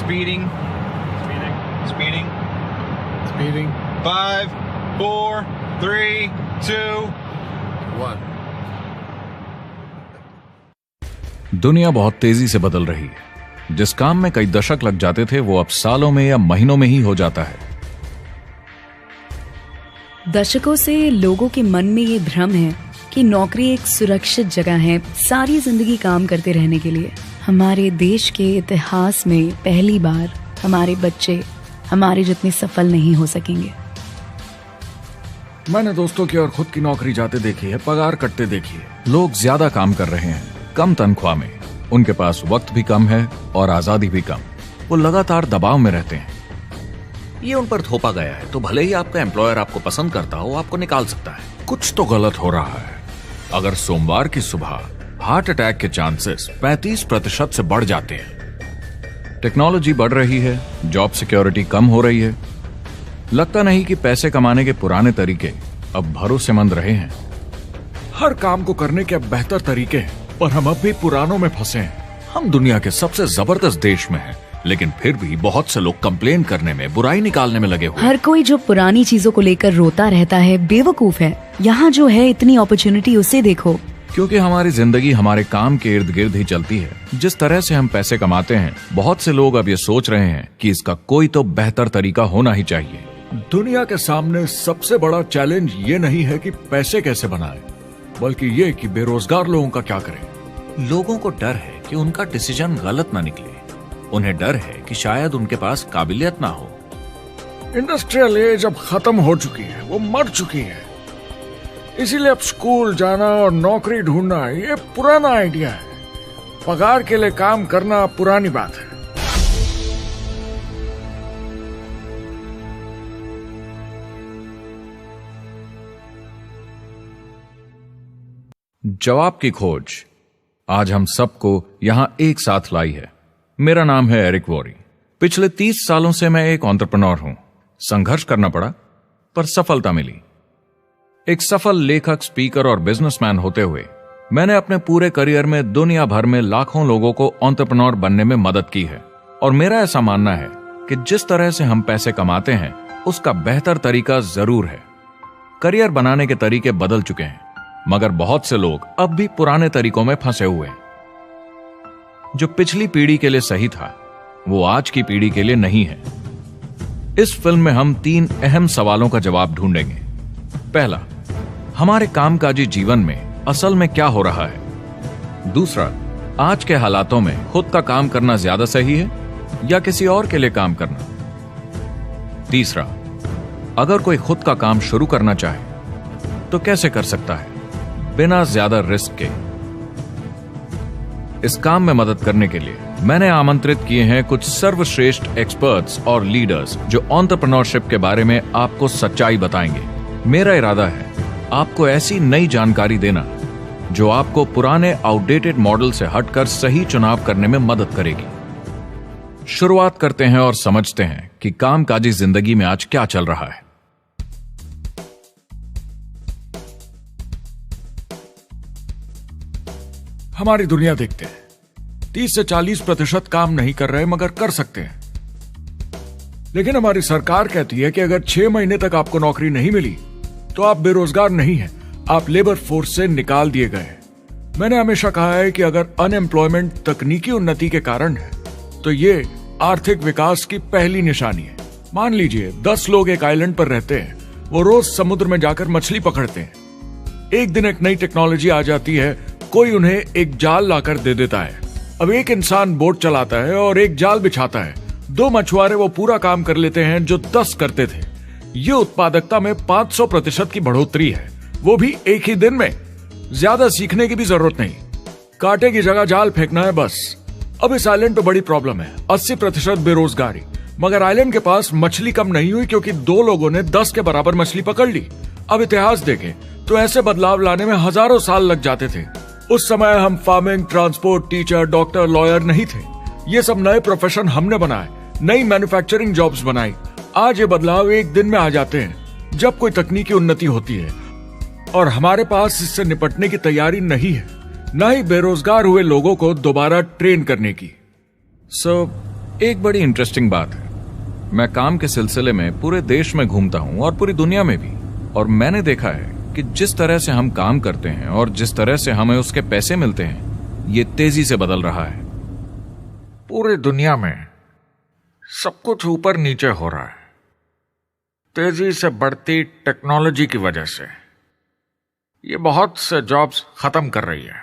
Speeding. Speeding. Speeding. 5, 4, 3, 2, 1. दुनिया बहुत तेजी से बदल रही है। जिस काम में कई दशक लग जाते थे वो अब सालों में या महीनों में ही हो जाता है। दशकों से लोगों के मन में ये भ्रम है कि नौकरी एक सुरक्षित जगह है सारी जिंदगी काम करते रहने के लिए। हमारे देश के इतिहास में पहली बार हमारे बच्चे हमारे जितने सफल नहीं हो सकेंगे। मैंने दोस्तों की और खुद की नौकरी जाते देखी है, पगार कटते देखी है। लोग ज्यादा काम कर रहे हैं कम तनख्वाह में, उनके पास वक्त भी कम है और आजादी भी कम। वो लगातार दबाव में रहते हैं। ये उन पर थोपा गया है तो भले ही आपका एम्प्लॉयर आपको पसंद करता हो, आपको निकाल सकता है। कुछ तो गलत हो रहा है। अगर सोमवार की सुबह हार्ट अटैक के चांसेस 35% से बढ़ जाते हैं। टेक्नोलॉजी बढ़ रही है, जॉब सिक्योरिटी कम हो रही है। लगता नहीं कि पैसे कमाने के पुराने तरीके अब भरोसेमंद रहे हैं। हर काम को करने के अब बेहतर तरीके हैं, पर हम अब भी पुरानों में फंसे हैं। हम दुनिया के सबसे जबरदस्त देश में हैं, लेकिन फिर भी बहुत से लोग कंप्लेन करने में, बुराई निकालने में लगे हुए। हर कोई जो पुरानी चीजों को लेकर रोता रहता है बेवकूफ है। यहाँ जो है इतनी अपॉर्चुनिटी उसे देखो। क्योंकि हमारी जिंदगी हमारे काम के इर्द गिर्द ही चलती है। जिस तरह से हम पैसे कमाते हैं, बहुत से लोग अब ये सोच रहे हैं कि इसका कोई तो बेहतर तरीका होना ही चाहिए। दुनिया के सामने सबसे बड़ा चैलेंज ये नहीं है कि पैसे कैसे बनाएं, बल्कि ये कि बेरोजगार लोगों का क्या करें। लोगों को डर है कि उनका डिसीजन गलत ना निकले। उन्हें डर है कि शायद उनके पास काबिलियत ना हो। इंडस्ट्रियल एज अब खत्म हो चुकी है, वो मर चुकी है। इसीलिए अब स्कूल जाना और नौकरी ढूंढना ये पुराना आइडिया है। पगार के लिए काम करना पुरानी बात है। जवाब की खोज आज हम सबको यहां एक साथ लाई है। मेरा नाम है एरिक वॉरी। पिछले 30 सालों से मैं एक एंटरप्रेन्योर हूं। संघर्ष करना पड़ा पर सफलता मिली। एक सफल लेखक, स्पीकर और बिजनेसमैन होते हुए मैंने अपने पूरे करियर में दुनिया भर में लाखों लोगों को एंटरप्रेन्योर बनने में मदद की है। और मेरा ऐसा मानना है कि जिस तरह से हम पैसे कमाते हैं उसका बेहतर तरीका जरूर है। करियर बनाने के तरीके बदल चुके हैं, मगर बहुत से लोग अब भी पुराने तरीकों में फंसे हुए हैं। जो पिछली पीढ़ी के लिए सही था वो आज की पीढ़ी के लिए नहीं है। इस फिल्म में हम 3 अहम सवालों का जवाब ढूंढेंगे। पहला, हमारे कामकाजी जीवन में असल में क्या हो रहा है। दूसरा, आज के हालातों में खुद का काम करना ज्यादा सही है या किसी और के लिए काम करना। तीसरा, अगर कोई खुद का काम शुरू करना चाहे तो कैसे कर सकता है बिना ज्यादा रिस्क के। इस काम में मदद करने के लिए मैंने आमंत्रित किए हैं कुछ सर्वश्रेष्ठ एक्सपर्ट्स और लीडर्स जो एंटरप्रेन्योरशिप के बारे में आपको सच्चाई बताएंगे। मेरा इरादा है आपको ऐसी नई जानकारी देना जो आपको पुराने आउटडेटेड मॉडल से हटकर सही चुनाव करने में मदद करेगी। शुरुआत करते हैं और समझते हैं कि कामकाजी जिंदगी में आज क्या चल रहा है। हमारी दुनिया देखते हैं, 30 से 40% काम नहीं कर रहे मगर कर सकते हैं। लेकिन हमारी सरकार कहती है कि अगर 6 महीने तक आपको नौकरी नहीं मिली तो आप बेरोजगार नहीं हैं, आप लेबर फोर्स से निकाल दिए गए हैं। मैंने हमेशा कहा है कि अगर अनएम्प्लॉयमेंट तकनीकी उन्नति के कारण है तो ये आर्थिक विकास की पहली निशानी है। मान लीजिए 10 लोग एक आइलैंड पर रहते हैं, वो रोज समुद्र में जाकर मछली पकड़ते हैं। एक दिन एक नई टेक्नोलॉजी आ जाती है, कोई उन्हें एक जाल लाकर दे देता है। अब एक इंसान बोट चलाता है और एक जाल बिछाता है। 2 मछुआरे वो पूरा काम कर लेते हैं जो 10 करते थे। ये उत्पादकता में 500% की बढ़ोतरी है, वो भी एक ही दिन में। ज्यादा सीखने की भी जरूरत नहीं, कांटे की जगह जाल फेंकना है बस। अब इस आइलैंड पे बड़ी प्रॉब्लम है, 80% बेरोजगारी। मगर आइलैंड के पास मछली कम नहीं हुई क्योंकि 2 लोगों ने 10 के बराबर मछली पकड़ ली। अब इतिहास देखें तो ऐसे बदलाव लाने में हजारों साल लग जाते थे। उस समय हम farming, transport, teacher, doctor, lawyer नहीं थे। ये सब नए प्रोफेशन हमने बनाए, नई मैन्युफैक्चरिंग जॉब्स बनाई। आज ये बदलाव एक दिन में आ जाते हैं जब कोई तकनीकी उन्नति होती है, और हमारे पास इससे निपटने की तैयारी नहीं है, न ही बेरोजगार हुए लोगों को दोबारा ट्रेन करने की। एक बड़ी इंटरेस्टिंग बात है, मैं काम के सिलसिले में पूरे देश में घूमता हूं और पूरी दुनिया में भी, और मैंने देखा है कि जिस तरह से हम काम करते हैं और जिस तरह से हमें उसके पैसे मिलते हैं, ये तेजी से बदल रहा है। पूरी दुनिया में सब कुछ ऊपर नीचे हो रहा है, तेजी से बढ़ती टेक्नोलॉजी की वजह से। ये बहुत से जॉब्स खत्म कर रही है,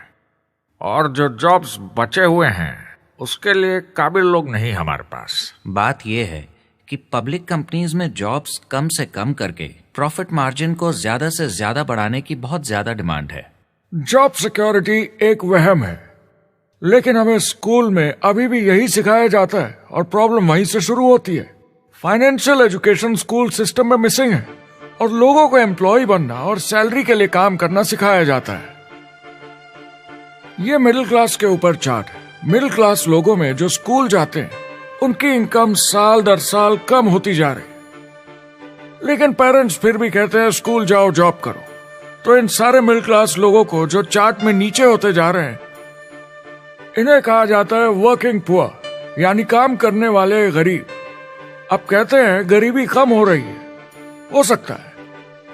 और जो जॉब्स बचे हुए हैं उसके लिए काबिल लोग नहीं हमारे पास। बात यह है कि पब्लिक कंपनीज में जॉब्स कम से कम करके प्रॉफिट मार्जिन को ज्यादा से ज्यादा बढ़ाने की बहुत ज्यादा डिमांड है। जॉब सिक्योरिटी एक वहम है, लेकिन हमें स्कूल में अभी भी यही सिखाया जाता है और प्रॉब्लम वहीं से शुरू होती है। फाइनेंशियल एजुकेशन स्कूल सिस्टम में मिसिंग है, और लोगों को एम्प्लॉय बनना और सैलरी के लिए काम करना सिखाया जाता है। ये मिडिल क्लास के ऊपर चार्ट है। मिडिल क्लास लोगों में जो स्कूल जाते हैं उनकी इनकम साल दर साल कम होती जा रही, लेकिन पेरेंट्स फिर भी कहते हैं स्कूल जाओ, जॉब करो। तो इन सारे मिडिल क्लास लोगों को जो चार्ट में नीचे होते जा रहे हैं, इन्हें कहा जाता है वर्किंग पुअर, यानी काम करने वाले गरीब। अब कहते हैं गरीबी कम हो रही है, हो सकता है,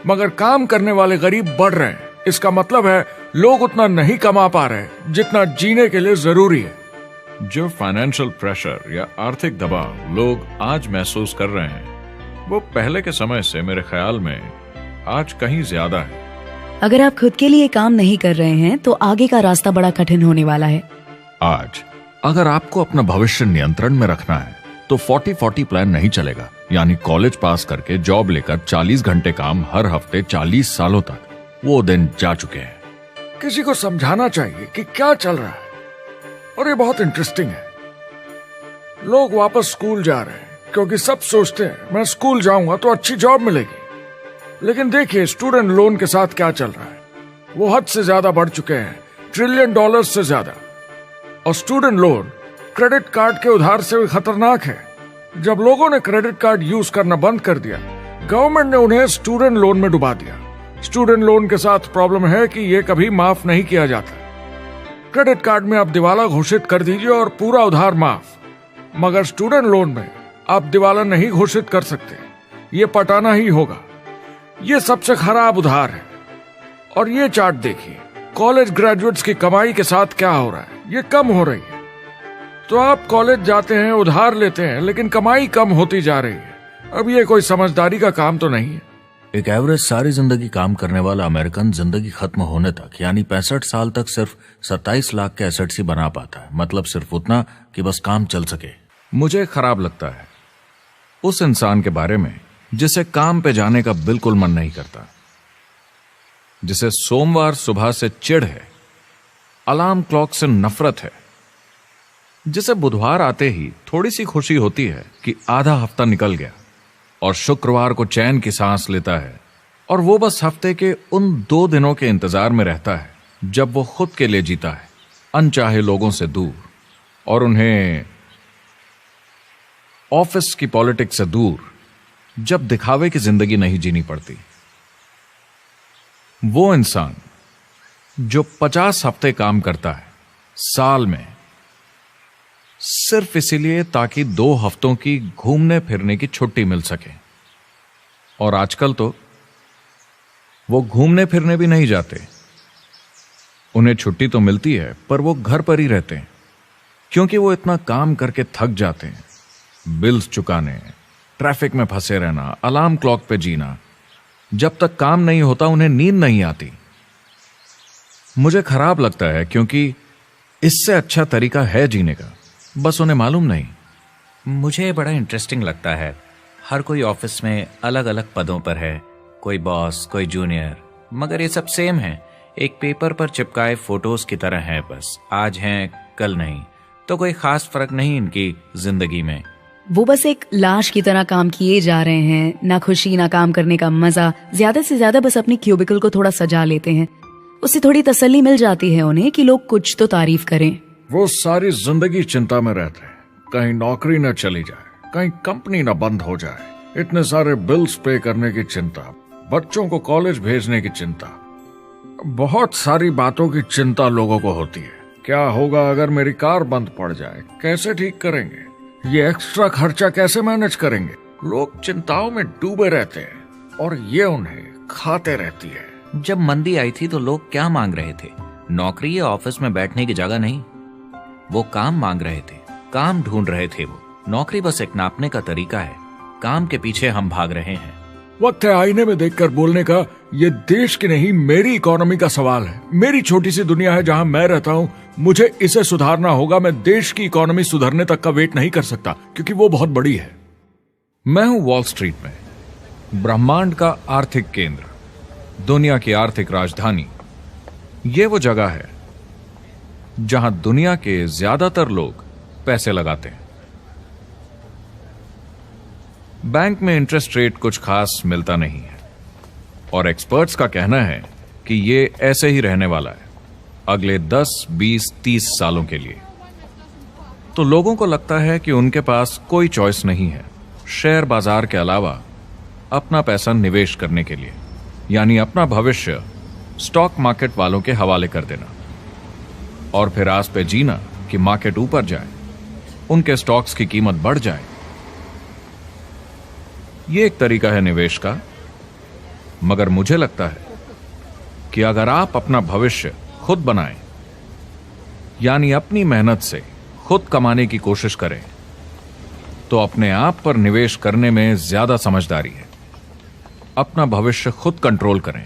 मगर काम करने वाले गरीब बढ़ रहे हैं। इसका मतलब है लोग उतना नहीं कमा पा रहे जितना जीने के लिए जरूरी है। जो फाइनेंशियल प्रेशर या आर्थिक दबाव लोग आज महसूस कर रहे हैं, वो पहले के समय से मेरे ख्याल में आज कहीं ज्यादा है। अगर आप खुद के लिए काम नहीं कर रहे हैं तो आगे का रास्ता बड़ा कठिन होने वाला है। आज अगर आपको अपना भविष्य नियंत्रण में रखना है तो 40-40 प्लान नहीं चलेगा, यानी कॉलेज पास करके जॉब लेकर 40 घंटे काम हर हफ्ते 40 सालों तक, वो दिन जा चुके हैं। किसी को समझाना चाहिए कि क्या चल रहा है, और ये बहुत इंटरेस्टिंग है। लोग वापस स्कूल जा रहे हैं क्योंकि सब सोचते हैं मैं स्कूल जाऊंगा तो अच्छी जॉब मिलेगी। लेकिन देखिए स्टूडेंट लोन के साथ क्या चल रहा है। वो हद से ज्यादा बढ़ चुके हैं, $1 ट्रिलियन से ज्यादा। और स्टूडेंट लोन क्रेडिट कार्ड के उधार से भी खतरनाक है। जब लोगों ने क्रेडिट कार्ड यूज करना बंद कर दिया, गवर्नमेंट ने उन्हें स्टूडेंट लोन में डुबा दिया। स्टूडेंट लोन के साथ प्रॉब्लम है कि ये कभी माफ नहीं किया जाता। क्रेडिट कार्ड में आप दिवाला घोषित कर दीजिए और पूरा उधार माफ, मगर स्टूडेंट लोन में आप दिवाला नहीं घोषित कर सकते, ये पटाना ही होगा। ये सबसे खराब उधार है। और ये चार्ट देखिए, कॉलेज ग्रेजुएट्स की कमाई के साथ क्या हो रहा है, ये कम हो रही है। तो आप कॉलेज जाते हैं, उधार लेते हैं, लेकिन कमाई कम होती जा रही है। अब ये कोई समझदारी का काम तो नहीं है। एक एवरेज सारी जिंदगी काम करने वाला अमेरिकन जिंदगी खत्म होने तक, यानी 65 साल तक सिर्फ 27 लाख के एसेट्स ही बना पाता है। मतलब सिर्फ उतना कि बस काम चल सके। मुझे खराब लगता है उस इंसान के बारे में जिसे काम पे जाने का बिल्कुल मन नहीं करता, जिसे सोमवार सुबह से चिढ़ है, अलार्म क्लॉक से नफरत है, जिसे बुधवार आते ही थोड़ी सी खुशी होती है कि आधा हफ्ता निकल गया, और शुक्रवार को चैन की सांस लेता है, और वो बस हफ्ते के उन 2 दिनों के इंतजार में रहता है जब वो खुद के लिए जीता है, अनचाहे लोगों से दूर, और उन्हें ऑफिस की पॉलिटिक्स से दूर, जब दिखावे की जिंदगी नहीं जीनी पड़ती। वो इंसान जो 50 हफ्ते काम करता है साल में, सिर्फ इसीलिए ताकि 2 हफ्तों की घूमने फिरने की छुट्टी मिल सके। और आजकल तो वो घूमने फिरने भी नहीं जाते। उन्हें छुट्टी तो मिलती है पर वो घर पर ही रहते हैं, क्योंकि वो इतना काम करके थक जाते हैं। बिल्स चुकाने, ट्रैफिक में फंसे रहना, अलार्म क्लॉक पे जीना, जब तक काम नहीं होता उन्हें नींद नहीं आती। मुझे खराब लगता है क्योंकि इससे अच्छा तरीका है जीने का, बस उन्हें मालूम नहीं। मुझे बड़ा इंटरेस्टिंग लगता है, हर कोई ऑफिस में अलग अलग पदों पर है, कोई बॉस, कोई जूनियर, मगर ये सब सेम है, एक पेपर पर चिपकाए फोटोज की तरह है। बस आज हैं कल नहीं, तो कोई खास फर्क नहीं इनकी जिंदगी में। वो बस एक लाश की तरह काम किए जा रहे हैं, ना खुशी ना काम करने का मजा। ज्यादा से ज्यादा बस अपनी क्यूबिकल को थोड़ा सजा लेते हैं, उससे थोड़ी तसल्ली मिल जाती है उन्हें कि लोग कुछ तो तारीफ करें। वो सारी जिंदगी चिंता में रहते हैं, कहीं नौकरी न चली जाए, कहीं कंपनी न बंद हो जाए, इतने सारे बिल्स पे करने की चिंता, बच्चों को कॉलेज भेजने की चिंता, बहुत सारी बातों की चिंता लोगों को होती है। क्या होगा अगर मेरी कार बंद पड़ जाए, कैसे ठीक करेंगे, ये एक्स्ट्रा खर्चा कैसे मैनेज करेंगे? लोग चिंताओं में डूबे रहते हैं और ये उन्हें खाते रहती है। जब मंदी आई थी तो लोग क्या मांग रहे थे? नौकरी या ऑफिस में बैठने की जगह नहीं, वो काम मांग रहे थे, काम ढूंढ रहे थे। वो नौकरी बस एक नापने का तरीका है, काम के पीछे हम भाग रहे हैं। वक्त है आईने में देखकर बोलने का। ये देश की नहीं, मेरी इकोनॉमी का सवाल है। मेरी छोटी सी दुनिया है जहां मैं रहता हूं, मुझे इसे सुधारना होगा। मैं देश की इकोनॉमी सुधरने तक का वेट नहीं कर सकता, क्योंकि वो बहुत बड़ी है। मैं हूं वॉल स्ट्रीट में, ब्रह्मांड का आर्थिक केंद्र, दुनिया की आर्थिक राजधानी। ये वो जगह है जहां दुनिया के ज्यादातर लोग पैसे लगाते हैं। बैंक में इंटरेस्ट रेट कुछ खास मिलता नहीं है और एक्सपर्ट्स का कहना है कि ये ऐसे ही रहने वाला है अगले 10, 20, 30 सालों के लिए। तो लोगों को लगता है कि उनके पास कोई चॉइस नहीं है शेयर बाजार के अलावा अपना पैसा निवेश करने के लिए, यानी अपना भविष्य स्टॉक मार्केट वालों के हवाले कर देना और फिर आस पे जीना कि मार्केट ऊपर जाए, उनके स्टॉक्स की कीमत बढ़ जाए। ये एक तरीका है निवेश का, मगर मुझे लगता है कि अगर आप अपना भविष्य खुद बनाएं, यानी अपनी मेहनत से खुद कमाने की कोशिश करें, तो अपने आप पर निवेश करने में ज्यादा समझदारी है। अपना भविष्य खुद कंट्रोल करें,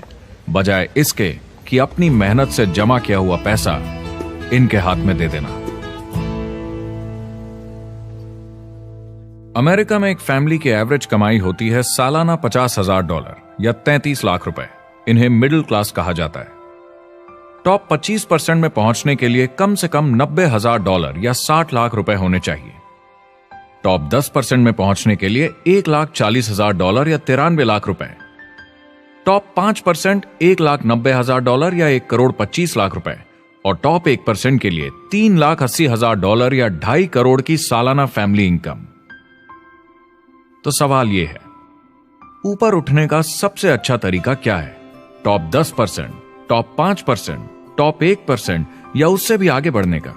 बजाय इसके कि अपनी मेहनत से जमा किया हुआ पैसा इनके हाथ में दे देना। अमेरिका में एक फैमिली की एवरेज कमाई होती है सालाना $50,000 या 33 लाख रुपए। इन्हें मिडिल क्लास कहा जाता है। टॉप 25% में पहुंचने के लिए कम से कम $90,000 या 60 लाख रुपए होने चाहिए। टॉप 10% में पहुंचने के लिए $1,40,000 या 93 लाख रुपए। टॉप 5% $1,90,000 या 1,25 लाख रुपए और टॉप 1% के लिए $3,80,000 या 2.5 करोड़ की सालाना फैमिली इनकम। तो सवाल यह है, ऊपर उठने का सबसे अच्छा तरीका क्या है? टॉप 10%, टॉप 5%, टॉप 1% या उससे भी आगे बढ़ने का?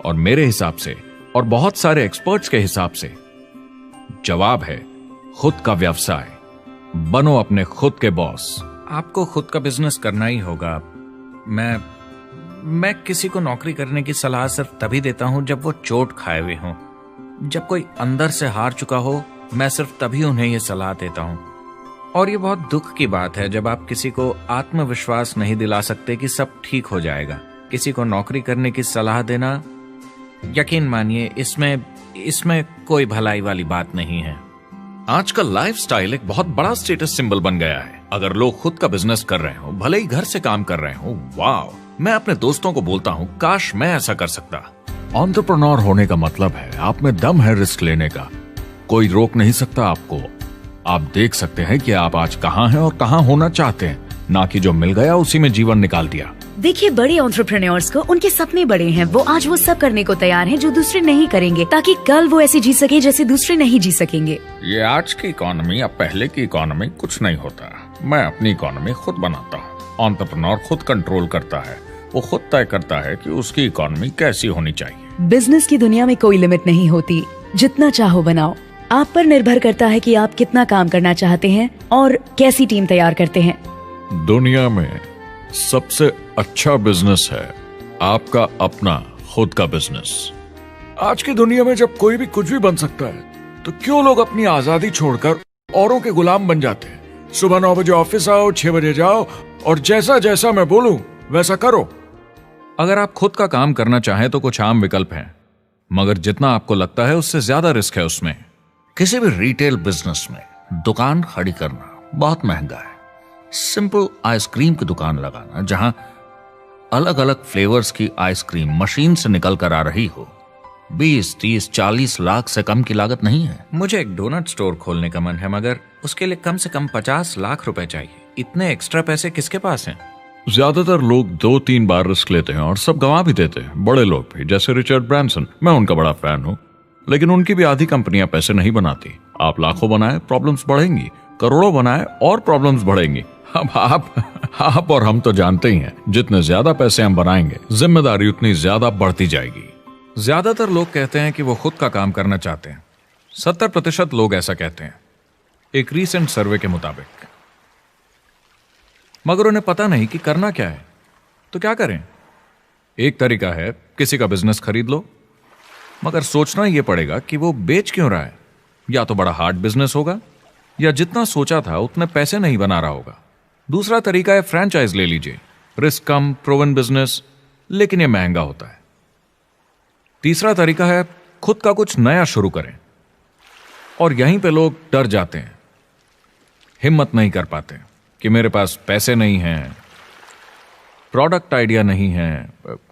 और मेरे हिसाब से और बहुत सारे एक्सपर्ट्स के हिसाब से जवाब है खुद का व्यवसाय। बनो अपने खुद के बॉस। आपको खुद का बिजनेस करना ही होगा। मैं किसी को नौकरी करने की सलाह सिर्फ तभी देता हूं जब वो चोट खाए हुए हों। जब कोई अंदर से हार चुका हो, मैं सिर्फ तभी उन्हें यह सलाह देता हूं। और ये बहुत दुख की बात है जब आप किसी को आत्मविश्वास नहीं दिला सकते कि सब ठीक हो जाएगा। किसी को नौकरी करने की सलाह देना, यकीन मानिए, इसमें कोई भलाई वाली बात नहीं है। आजकल लाइफस्टाइल एक बहुत बड़ा स्टेटस सिंबल बन गया है। अगर लोग खुद का बिजनेस कर रहे हो, भले ही घर से काम कर रहे हो, वाह! मैं अपने दोस्तों को बोलता हूं, काश मैं ऐसा कर सकता। एंटरप्रेन्योर होने का मतलब है आप में दम है रिस्क लेने का। कोई रोक नहीं सकता आपको। आप देख सकते हैं कि आप आज कहां हैं और कहां होना चाहते हैं, ना कि जो मिल गया उसी में जीवन निकाल दिया। देखिए, बड़े एंटरप्रेन्योर्स को उनके सपने बड़े हैं। वो आज वो सब करने को तैयार हैं जो दूसरे नहीं करेंगे, ताकि कल वो ऐसे जी सके जैसे दूसरे नहीं जी सकेंगे। ये आज की इकोनॉमी या पहले की इकोनॉमी कुछ नहीं होता। मैं अपनी इकोनॉमी खुद बनाता हूँ। एंटरप्रेन्योर खुद कंट्रोल करता है। वो खुद तय करता है कि उसकी इकोनॉमी कैसी होनी चाहिए। बिजनेस की दुनिया में कोई लिमिट नहीं होती। जितना चाहो बनाओ। आप पर निर्भर करता है कि आप कितना काम करना चाहते हैं और कैसी टीम तैयार करते हैं। दुनिया में सबसे अच्छा बिजनेस है आपका अपना खुद का बिजनेस। आज की दुनिया में जब कोई भी कुछ भी बन सकता है, तो क्यों लोग अपनी आजादी छोड़कर औरों के गुलाम बन जाते हैं? सुबह 9 बजे ऑफिस आओ, 6 बजे जाओ और जैसा जैसा मैं बोलूं वैसा करो। अगर आप खुद का काम करना चाहें तो कुछ आम विकल्प हैं, मगर जितना आपको लगता है उससे ज्यादा रिस्क है उसमें। किसी भी रिटेल बिजनेस में दुकान खड़ी करना बहुत महंगा है। सिंपल आइसक्रीम की दुकान लगाना जहां अलग अलग फ्लेवर्स की आइसक्रीम मशीन से निकल कर आ रही हो, 20, 30, 40 लाख से कम की लागत नहीं है। मुझे एक डोनट स्टोर खोलने का मन है, मगर उसके लिए कम से कम 50 लाख रुपए चाहिए। इतने एक्स्ट्रा पैसे किसके पास हैं? ज्यादातर लोग 2-3 बार रिस्क लेते हैं और सब गंवा भी देते हैं। बड़े लोग भी, जैसे रिचर्ड ब्रांसन। मैं उनका बड़ा फैन हूं, लेकिन उनकी भी आधी कंपनियां पैसे नहीं बनाती। आप लाखों बनाए, प्रॉब्लम्स बढ़ेंगी। करोड़ों बनाए और प्रॉब्लम्स बढ़ेंगी। अब आप और हम तो जानते ही हैं, जितने ज्यादा पैसे हम बनाएंगे, जिम्मेदारी उतनी ज्यादा बढ़ती जाएगी। ज्यादातर लोग कहते हैं कि वो खुद का काम करना चाहते हैं। 70% लोग ऐसा कहते हैं, एक रीसेंट सर्वे के मुताबिक। मगर उन्हें पता नहीं कि करना क्या है। तो क्या करें? एक तरीका है किसी का बिजनेस खरीद लो, मगर सोचना यह पड़ेगा कि वो बेच क्यों रहा है। या तो बड़ा हार्ड बिजनेस होगा, या जितना सोचा था उतने पैसे नहीं बना रहा होगा। दूसरा तरीका है फ्रेंचाइज ले लीजिए, रिस्क कम, प्रूवन बिजनेस, लेकिन यह महंगा होता है। तीसरा तरीका है खुद का कुछ नया शुरू करें, और यहीं पे लोग डर जाते हैं, हिम्मत नहीं कर पाते कि मेरे पास पैसे नहीं हैं, प्रोडक्ट आइडिया नहीं है,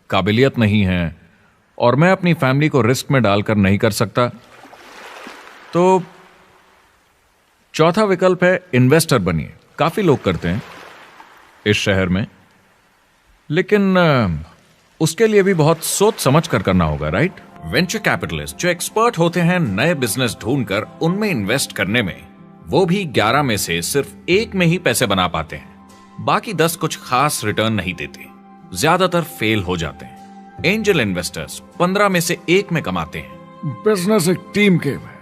काबिलियत नहीं है, और मैं अपनी फैमिली को रिस्क में डालकर नहीं कर सकता। तो चौथा विकल्प है इन्वेस्टर बनिए। काफी लोग करते हैं इस शहर में, लेकिन उसके लिए भी बहुत सोच समझ कर करना होगा, राइट? वेंचर कैपिटलिस्ट जो एक्सपर्ट होते हैं नए बिजनेस ढूंढकर उनमें इन्वेस्ट करने में, वो भी 11 में से सिर्फ 1 में ही पैसे बना पाते हैं। बाकी 10 कुछ खास रिटर्न नहीं देते, ज्यादातर फेल हो जाते हैं। एंजल इन्वेस्टर्स 15 में से 1 में कमाते हैं। बिजनेस एक टीम गेम है।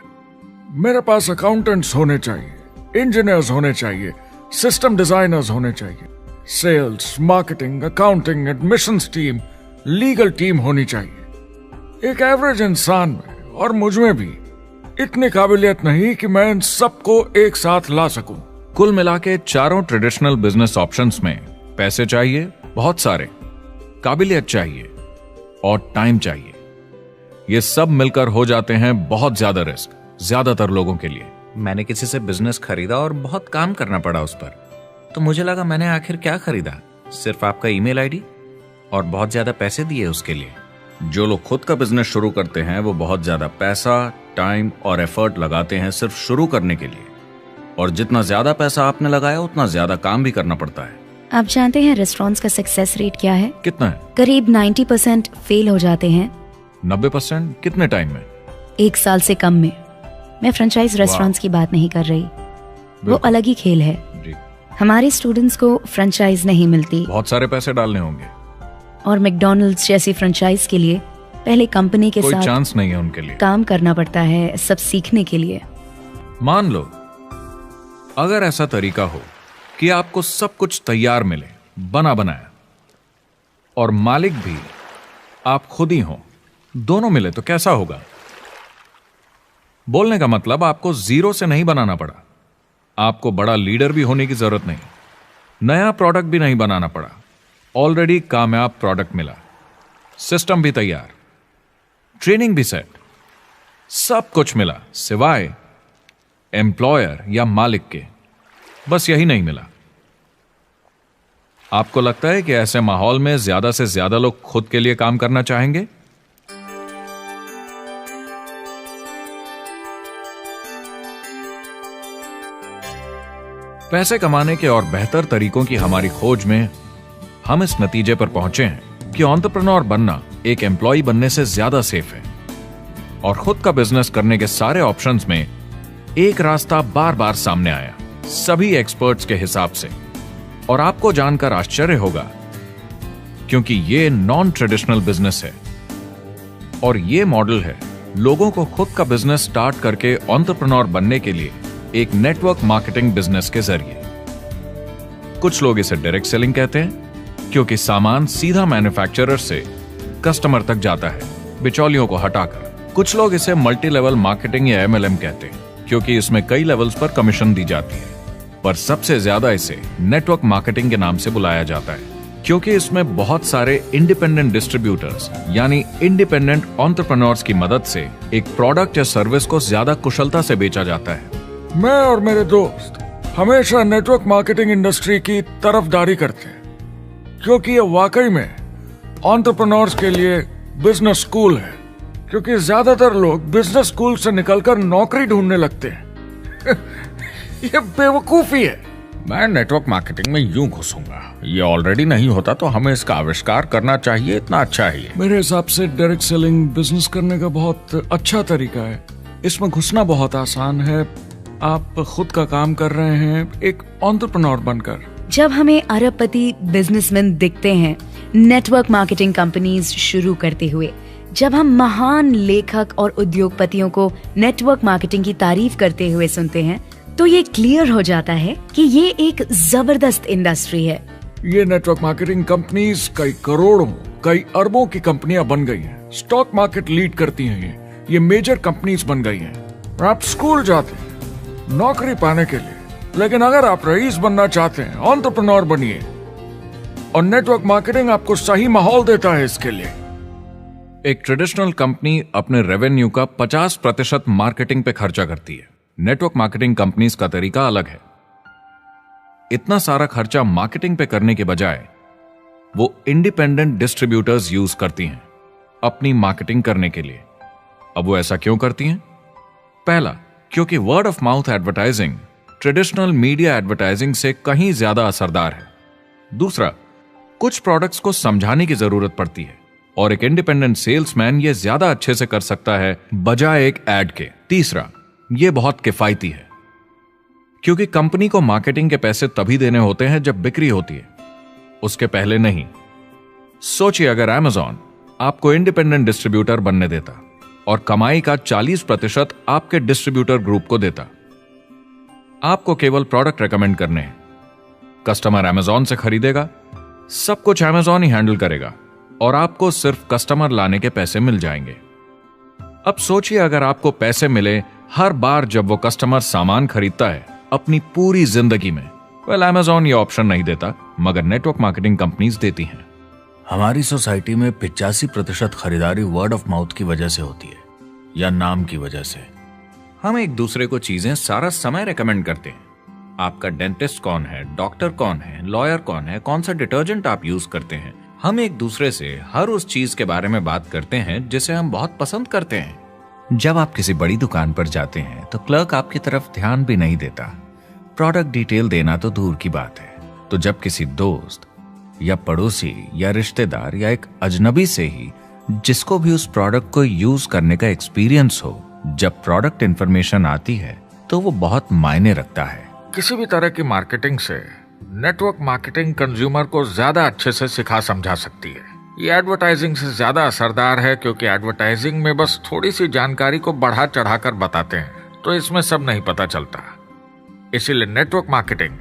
मेरे पास अकाउंटेंट्स होने चाहिए, इंजीनियर्स होने चाहिए, सिस्टम डिजाइनर्स होने चाहिए, sales, marketing, accounting, admissions team, legal team होनी चाहिए। एक एवरेज इंसान में और मुझ में भी इतनी काबिलियत नहीं कि मैं इन सबको एक साथ ला सकूं। कुल मिला के चारों ट्रेडिशनल बिजनेस ऑप्शंस में पैसे चाहिए बहुत सारे, काबिलियत चाहिए और टाइम चाहिए। ये सब मिलकर हो जाते हैं बहुत ज्यादा रिस्क ज्यादातर लोगों के लिए। मैंने किसी से बिजनेस खरीदा और बहुत काम करना पड़ा उस पर, तो मुझे लगा मैंने आखिर क्या खरीदा, सिर्फ आपका ईमेल आईडी, और बहुत ज्यादा पैसे दिए उसके लिए। जो लोग खुद का बिजनेस शुरू करते हैं वो बहुत ज्यादा पैसा, टाइम और एफर्ट लगाते हैं सिर्फ शुरू करने के लिए, और जितना ज्यादा पैसा आपने लगाया उतना ज्यादा काम भी करना पड़ता है। आप जानते हैं रेस्टोरेंट्स का सक्सेस रेट क्या है? कितना है? करीब 90% फेल हो जाते हैं। 90%? कितने टाइम में? 1 साल से कम में। मैं फ्रेंचाइज रेस्टोरेंट्स की बात नहीं कर रही, वो अलग ही खेल है। जी। हमारे स्टूडेंट्स को फ्रेंचाइज नहीं मिलती, बहुत सारे पैसे डालने होंगे, और मैकडॉनल्ड्स जैसी फ्रेंचाइज के लिए पहले कंपनी के कोई साथ चांस नहीं है उनके लिए। काम करना पड़ता है सब सीखने के लिए। मान लो अगर ऐसा तरीका हो कि आपको सब कुछ तैयार मिले, बना बनाया, और मालिक भी आप खुद ही हो, दोनों मिले, तो कैसा होगा? बोलने का मतलब आपको जीरो से नहीं बनाना पड़ा, आपको बड़ा लीडर भी होने की जरूरत नहीं, नया प्रोडक्ट भी नहीं बनाना पड़ा, ऑलरेडी कामयाब प्रोडक्ट मिला, सिस्टम भी तैयार, ट्रेनिंग भी सेट, सब कुछ मिला सिवाय एम्प्लॉयर या मालिक के। बस यही नहीं मिला। आपको लगता है कि ऐसे माहौल में ज्यादा से ज्यादा लोग खुद के लिए काम करना चाहेंगे? पैसे कमाने के और बेहतर तरीकों की हमारी खोज में हम इस नतीजे पर पहुंचे हैं कि एंटरप्रेन्योर बनना एक एम्प्लॉय बनने से ज्यादा सेफ है, और खुद का बिजनेस करने के सारे ऑप्शंस में एक रास्ता बार बार सामने आया, सभी एक्सपर्ट्स के हिसाब से। और आपको जानकर आश्चर्य होगा, क्योंकि ये नॉन ट्रेडिशनल बिजनेस है, और ये मॉडल है लोगों को खुद का बिजनेस स्टार्ट करके एंटरप्रेन्योर बनने के लिए एक नेटवर्क मार्केटिंग बिजनेस के जरिए। कुछ लोग इसे डायरेक्ट सेलिंग कहते हैं, क्योंकि सामान सीधा मैन्युफैक्चरर से कस्टमर तक जाता है, बिचौलियों को हटाकर। कुछ लोग इसे मल्टी लेवल मार्केटिंग या MLM कहते हैं, क्योंकि इसमें कई लेवल्स पर कमीशन दी जाती है। पर सबसे ज्यादा इसे नेटवर्क मार्केटिंग के नाम से बुलाया जाता है, क्योंकि इसमें बहुत सारे इंडिपेंडेंट डिस्ट्रीब्यूटर्स यानी इंडिपेंडेंट एंटरप्रेन्योर्स की मदद से एक प्रोडक्ट या सर्विस को ज्यादा कुशलता से बेचा जाता है। मैं और मेरे दोस्त हमेशा नेटवर्क मार्केटिंग इंडस्ट्री की तरफदारी करते हैं, क्योंकि ये वाकई में एंटरप्रेन्योर्स के लिए बिजनेस स्कूल है। क्योंकि ज्यादातर लोग बिजनेस स्कूल से निकलकर नौकरी ढूंढने लगते हैं। ये बेवकूफी है। मैं नेटवर्क मार्केटिंग में यूं घुसूंगा, ये ऑलरेडी नहीं होता तो हमें इसका आविष्कार करना चाहिए, इतना अच्छा है ये। मेरे हिसाब से डायरेक्ट सेलिंग बिजनेस करने का बहुत अच्छा तरीका है। इसमें घुसना बहुत आसान है। आप खुद का काम कर रहे हैं एक एंटरप्रेन्योर बनकर। जब हमें अरबपति बिजनेसमैन दिखते हैं नेटवर्क मार्केटिंग कंपनीज शुरू करते हुए, जब हम महान लेखक और उद्योगपतियों को नेटवर्क मार्केटिंग की तारीफ करते हुए सुनते हैं तो ये क्लियर हो जाता है कि ये एक जबरदस्त इंडस्ट्री है। ये नेटवर्क मार्केटिंग कंपनीज कई करोड़ों, कई अरबों की कंपनियां बन गई हैं। स्टॉक मार्केट लीड करती हैं ये मेजर कंपनीज बन गई हैं। आप स्कूल जाते हैं नौकरी पाने के लिए, लेकिन अगर आप रईस बनना चाहते हैं, एंटरप्रेन्योर बनिए, और नेटवर्क मार्केटिंग आपको सही माहौल देता है इसके लिए। एक ट्रेडिशनल कंपनी अपने रेवेन्यू का 50% मार्केटिंग पे खर्चा करती है। नेटवर्क मार्केटिंग कंपनीज का तरीका अलग है। इतना सारा खर्चा मार्केटिंग पे करने के बजाय वो इंडिपेंडेंट डिस्ट्रीब्यूटर्स यूज करती हैं अपनी मार्केटिंग करने के लिए। अब वो ऐसा क्यों करती हैं? पहला, क्योंकि word of mouth advertising traditional media advertising से कहीं ज्यादा असरदार है। दूसरा, कुछ प्रोडक्ट्स को समझाने की जरूरत पड़ती है और एक इंडिपेंडेंट सेल्समैन ये ज्यादा अच्छे से कर सकता है बजाय एक एड के। तीसरा, ये बहुत किफायती है क्योंकि कंपनी को मार्केटिंग के पैसे तभी देने होते हैं जब बिक्री होती है, उसके पहले नहीं। सोचिए अगर Amazon आपको इंडिपेंडेंट डिस्ट्रीब्यूटर बनने देता और कमाई का 40% आपके डिस्ट्रीब्यूटर ग्रुप को देता। आपको केवल प्रोडक्ट रेकमेंड करने हैं, कस्टमर Amazon से खरीदेगा, सब कुछ Amazon ही हैंडल करेगा और आपको सिर्फ कस्टमर लाने के पैसे मिल जाएंगे। अब सोचिए अगर आपको पैसे मिले हर बार जब वो कस्टमर सामान खरीदता है अपनी पूरी जिंदगी में। Amazon ये ऑप्शन नहीं देता, मगर नेटवर्क मार्केटिंग कंपनीज देती हैं। हमारी सोसाइटी में 85% खरीदारी वर्ड ऑफ माउथ की वजह से होती है या नाम की वजह से। हम एक दूसरे को चीजें सारा समय रेकमेंड करते हैं। आपका डेंटिस्ट कौन है, डॉक्टर कौन है, लॉयर कौन है, कौन सा डिटर्जेंट आप यूज करते हैं। हम एक दूसरे से हर उस चीज के बारे में बात करते हैं जिसे हम बहुत पसंद करते हैं। जब आप किसी बड़ी दुकान पर जाते हैं तो क्लर्क आपकी तरफ ध्यान भी नहीं देता, प्रोडक्ट डिटेल देना तो दूर की बात है। तो जब किसी दोस्त या पड़ोसी या रिश्तेदार या एक अजनबी से ही जिसको भी उस प्रोडक्ट को यूज करने का एक्सपीरियंस हो, जब प्रोडक्ट इंफॉर्मेशन आती है तो वो बहुत मायने रखता है। किसी भी तरह की मार्केटिंग से नेटवर्क मार्केटिंग कंज्यूमर को ज्यादा अच्छे से सिखा समझा सकती है। ये एडवर्टाइजिंग से ज्यादा असरदार है क्योंकि एडवर्टाइजिंग में बस थोड़ी सी जानकारी को बढ़ा चढ़ाकर बताते हैं, तो इसमें सब नहीं पता चलता। इसीलिए नेटवर्क मार्केटिंग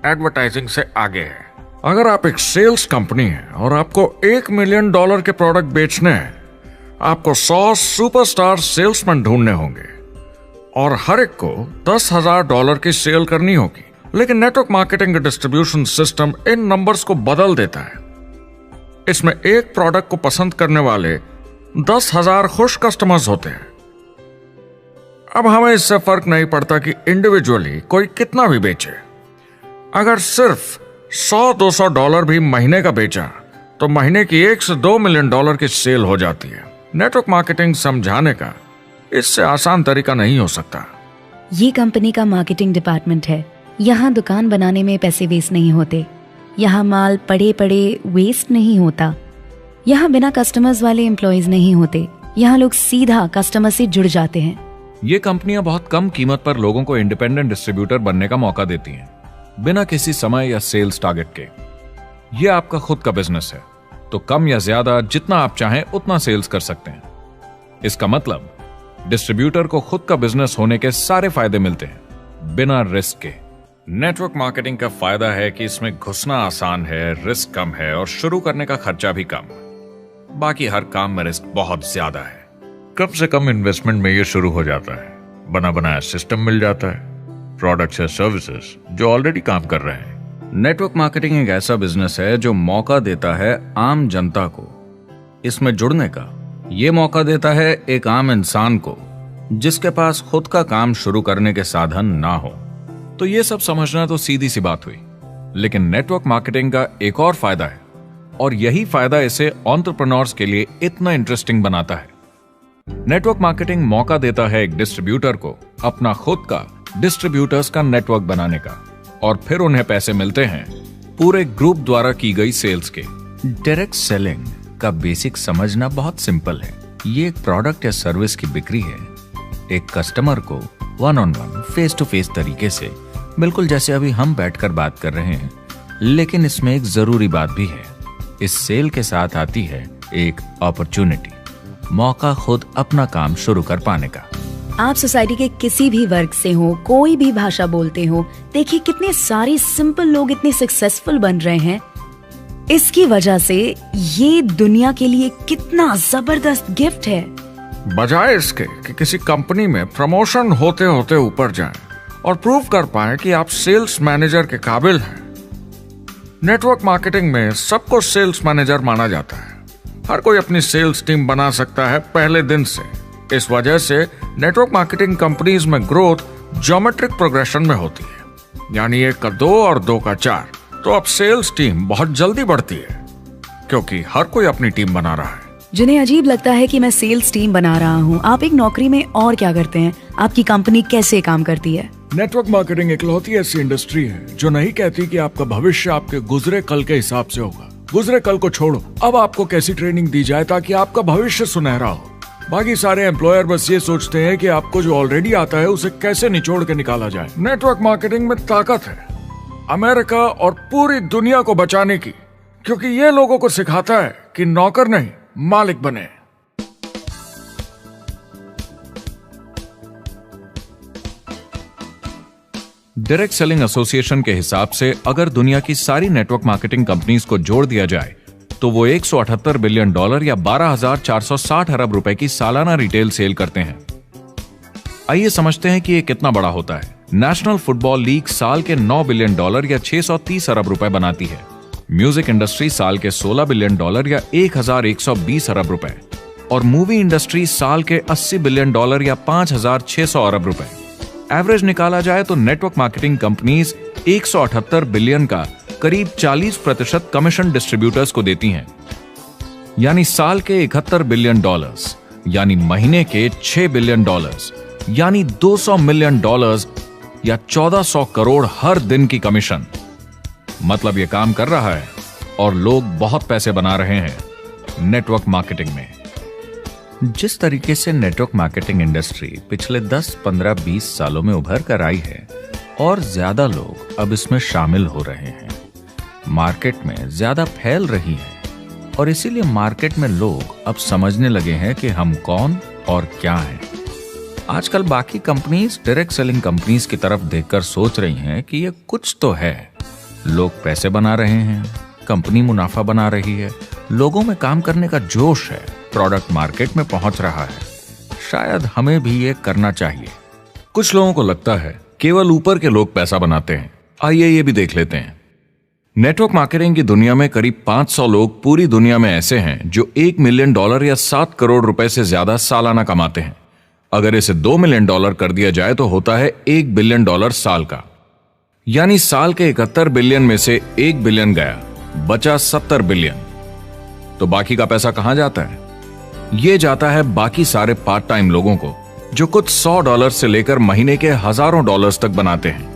एडवर्टाइजिंग से आगे है। अगर आप एक सेल्स कंपनी है और आपको $1 मिलियन के प्रोडक्ट बेचने हैं, आपको 100 सुपरस्टार सेल्समैन ढूंढने होंगे और हर एक को $10,000 की सेल करनी होगी। लेकिन नेटवर्क मार्केटिंग का डिस्ट्रीब्यूशन सिस्टम इन नंबर्स को बदल देता है। इसमें एक प्रोडक्ट को पसंद करने वाले 10,000 खुश कस्टमर्स होते हैं। अब हमें इससे फर्क नहीं पड़ता कि इंडिविजुअली कोई कितना भी बेचे। अगर सिर्फ $100-200 भी महीने का बेचा तो महीने की $1 से $2 मिलियन की सेल हो जाती है। नेटवर्क मार्केटिंग समझाने का इससे आसान तरीका नहीं हो सकता। ये कंपनी का मार्केटिंग डिपार्टमेंट है। यहाँ दुकान बनाने में पैसे वेस्ट नहीं होते, यहाँ माल पड़े पड़े वेस्ट नहीं होता, यहाँ बिना कस्टमर्स वाले एम्प्लॉयज नहीं होते, यहाँ लोग सीधा कस्टमर से जुड़ जाते हैं। ये कंपनियां बहुत कम कीमत पर लोगों को इंडिपेंडेंट डिस्ट्रीब्यूटर बनने का मौका देती हैं, बिना किसी समय या सेल्स टारगेट के। ये आपका खुद का बिजनेस है, तो कम या ज्यादा जितना आप चाहें उतना सेल्स कर सकते हैं। इसका मतलब डिस्ट्रीब्यूटर को खुद का बिजनेस होने के सारे फायदे मिलते हैं, बिना रिस्क के। नेटवर्क मार्केटिंग का फायदा है कि इसमें घुसना आसान है, रिस्क कम है और शुरू करने का खर्चा भी कम। बाकी हर काम में रिस्क बहुत ज्यादा है। कम से कम इन्वेस्टमेंट में ये शुरू हो जाता है, बना बनाया सिस्टम मिल जाता है, प्रोडक्ट्स या सर्विसेज जो ऑलरेडी काम कर रहे हैं। नेटवर्क मार्केटिंग एक ऐसा बिजनेस है जो मौका देता है आम जनता को इसमें जुड़ने का। ये मौका देता है एक आम इंसान को जिसके पास खुद का काम शुरू करने के साधन ना हो। तो ये सब समझना तो सीधी सी बात हुई, लेकिन नेटवर्क मार्केटिंग का एक और फायदा है और यही फायदा इसे एंटरप्रेन्योर्स के लिए इतना इंटरेस्टिंग बनाता है। नेटवर्क मार्केटिंग मौका देता है एक डिस्ट्रीब्यूटर को अपना खुद का डिस्ट्रीब्यूटर्स का नेटवर्क बनाने का, और फिर उन्हें पैसे मिलते हैं पूरे ग्रुप द्वारा की गई सेल्स के। डायरेक्ट सेलिंग का बेसिक समझना बहुत सिंपल है। ये एक प्रोडक्ट या सर्विस की बिक्री है, एक कस्टमर को one on one, face to face तरीके से, बिल्कुल जैसे अभी हम बैठकर बात कर रहे हैं। लेकिन इसमें एक जरूरी बात भी है, इस सेल के साथ आती है एक अपॉर्चुनिटी। मौका खुद अपना काम शुरू कर पाने का। आप सोसाइटी के किसी भी वर्ग से हो, कोई भी भाषा बोलते हो, देखिए कितने सारे सिंपल लोग इतने सक्सेसफुल बन रहे हैं। इसकी वजह से ये दुनिया के लिए कितना जबरदस्त गिफ्ट है। बजाय इसके कि किसी कंपनी में प्रमोशन होते होते ऊपर जाएं और प्रूव कर पाएं कि आप सेल्स मैनेजर के काबिल हैं, नेटवर्क मार्केटिंग में सबको सेल्स मैनेजर माना जाता है। हर कोई अपनी सेल्स टीम बना सकता है पहले दिन से। इस वजह से नेटवर्क मार्केटिंग कंपनीज में ग्रोथ ज्योमेट्रिक प्रोग्रेशन में होती है, यानी 1 का 2 और 2 का 4। तो अब सेल्स टीम बहुत जल्दी बढ़ती है क्योंकि हर कोई अपनी टीम बना रहा है। जिन्हें अजीब लगता है कि मैं सेल्स टीम बना रहा हूँ, आप एक नौकरी में और क्या करते हैं? आपकी कंपनी कैसे काम करती है? नेटवर्क मार्केटिंग इकलौती ऐसी इंडस्ट्री है जो नहीं कहती कि आपका भविष्य आपके गुजरे कल के हिसाब से होगा। गुजरे कल को छोड़ो, अब आपको कैसी ट्रेनिंग दी जाए ताकि आपका भविष्य सुनहरा हो। बाकी सारे एम्प्लॉयर बस ये सोचते हैं कि आपको जो ऑलरेडी आता है उसे कैसे निचोड़ के निकाला जाए। नेटवर्क मार्केटिंग में ताकत है अमेरिका और पूरी दुनिया को बचाने की, क्योंकि ये लोगों को सिखाता है कि नौकर नहीं मालिक बने। डायरेक्ट सेलिंग एसोसिएशन के हिसाब से अगर दुनिया की सारी नेटवर्क मार्केटिंग कंपनीज को जोड़ दिया जाए तो वो $178 बिलियन या 12,460 अरब रुपए की सालाना रिटेल सेल करते हैं। आइए समझते हैं कि ये कितना बड़ा होता है। नेशनल फुटबॉल लीग साल के $9 बिलियन या 630 अरब रुपए बनाती है। म्यूजिक इंडस्ट्री साल के $16 बिलियन या 1,120 अरब रुपए, और मूवी इंडस्ट्री साल के $80 बिलियन या 5,600 अरब रुपए। एवरेज निकाला जाए तो नेटवर्क मार्केटिंग कंपनीज 178 बिलियन का करीब 40% कमीशन डिस्ट्रीब्यूटर्स को देती हैं, यानी साल के $71 बिलियन, यानी महीने के $6 बिलियन, यानी $200 मिलियन या 1400 करोड़ हर दिन की कमीशन। मतलब ये काम कर रहा है और लोग बहुत पैसे बना रहे हैं नेटवर्क मार्केटिंग में। जिस तरीके से नेटवर्क मार्केटिंग इंडस्ट्री पिछले 10, 15, 20 सालों में उभर कर आई है और ज्यादा लोग अब इसमें शामिल हो रहे हैं, मार्केट में ज्यादा फैल रही है और इसीलिए मार्केट में लोग अब समझने लगे हैं कि हम कौन और क्या हैं। आजकल बाकी कंपनीज डायरेक्ट सेलिंग कंपनीज की तरफ देखकर सोच रही हैं कि ये कुछ तो है। लोग पैसे बना रहे हैं, कंपनी मुनाफा बना रही है, लोगों में काम करने का जोश है, प्रोडक्ट मार्केट में पहुंच रहा है, शायद हमें भी ये करना चाहिए। कुछ लोगों को लगता है केवल ऊपर के लोग पैसा बनाते हैं। आइए ये भी देख लेते हैं। नेटवर्क मार्केटिंग की दुनिया में करीब 500 लोग पूरी दुनिया में ऐसे हैं जो $1 मिलियन या 7 करोड़ रुपए से ज्यादा सालाना कमाते हैं। अगर इसे $2 मिलियन कर दिया जाए तो होता है $1 बिलियन साल का, यानी साल के 71 बिलियन में से 1 बिलियन गया, बचा 70 बिलियन। तो बाकी का पैसा कहां जाता है? ये जाता है बाकी सारे पार्ट टाइम लोगों को जो कुछ $100 से लेकर महीने के हजारों डॉलर्स तक बनाते हैं।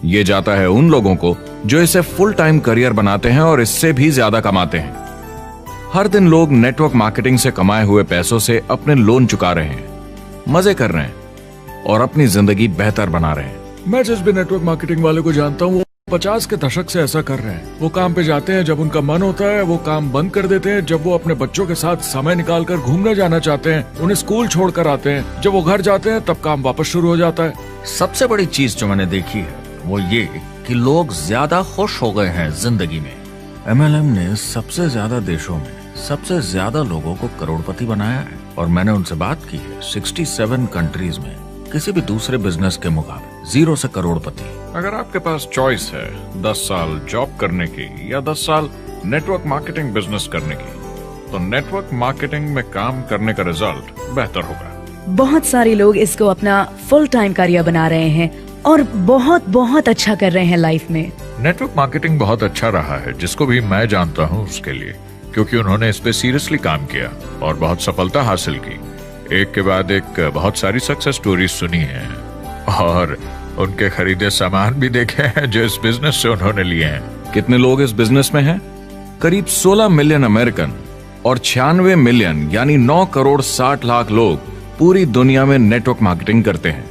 ये जाता है उन लोगों को जो इसे फुल टाइम करियर बनाते हैं और इससे भी ज्यादा कमाते हैं। हर दिन लोग नेटवर्क मार्केटिंग से कमाए हुए पैसों से अपने लोन चुका रहे हैं, मजे कर रहे हैं और अपनी जिंदगी बेहतर बना रहे हैं। मैं जिस भी नेटवर्क मार्केटिंग वाले को जानता हूँ वो 50 के दशक से ऐसा कर रहे हैं। वो काम पे जाते हैं जब उनका मन होता है, वो काम बंद कर देते हैं जब वो अपने बच्चों के साथ समय निकाल कर घूमने जाना चाहते हैं, उन्हें स्कूल छोड़कर आते हैं, जब वो घर जाते हैं तब काम वापस शुरू हो जाता है। सबसे बड़ी चीज जो मैंने देखी है वो ये कि लोग ज्यादा खुश हो गए हैं जिंदगी में। MLM ने सबसे ज्यादा देशों में सबसे ज्यादा लोगों को करोड़पति बनाया है और मैंने उनसे बात की है 67 कंट्रीज में किसी भी दूसरे बिजनेस के मुकाबले 0 से करोड़पति। अगर आपके पास चॉइस है 10 साल जॉब करने की या 10 साल नेटवर्क मार्केटिंग बिजनेस करने की, तो नेटवर्क मार्केटिंग में काम करने का रिजल्ट बेहतर होगा। बहुत सारे लोग इसको अपना फुल टाइम करियर बना रहे हैं और बहुत बहुत अच्छा कर रहे हैं लाइफ में। नेटवर्क मार्केटिंग बहुत अच्छा रहा है, जिसको भी मैं जानता हूँ उसके लिए, क्योंकि उन्होंने इस पे सीरियसली काम किया और बहुत सफलता हासिल की। एक के बाद एक बहुत सारी सक्सेस स्टोरीज सुनी है और उनके खरीदे सामान भी देखे हैं जो इस बिजनेस से उन्होंने लिए हैं। कितने लोग इस बिजनेस में हैं? करीब 16 मिलियन अमेरिकन और 96 मिलियन यानी 9 करोड़ 60 लाख लोग पूरी दुनिया में नेटवर्क मार्केटिंग करते हैं।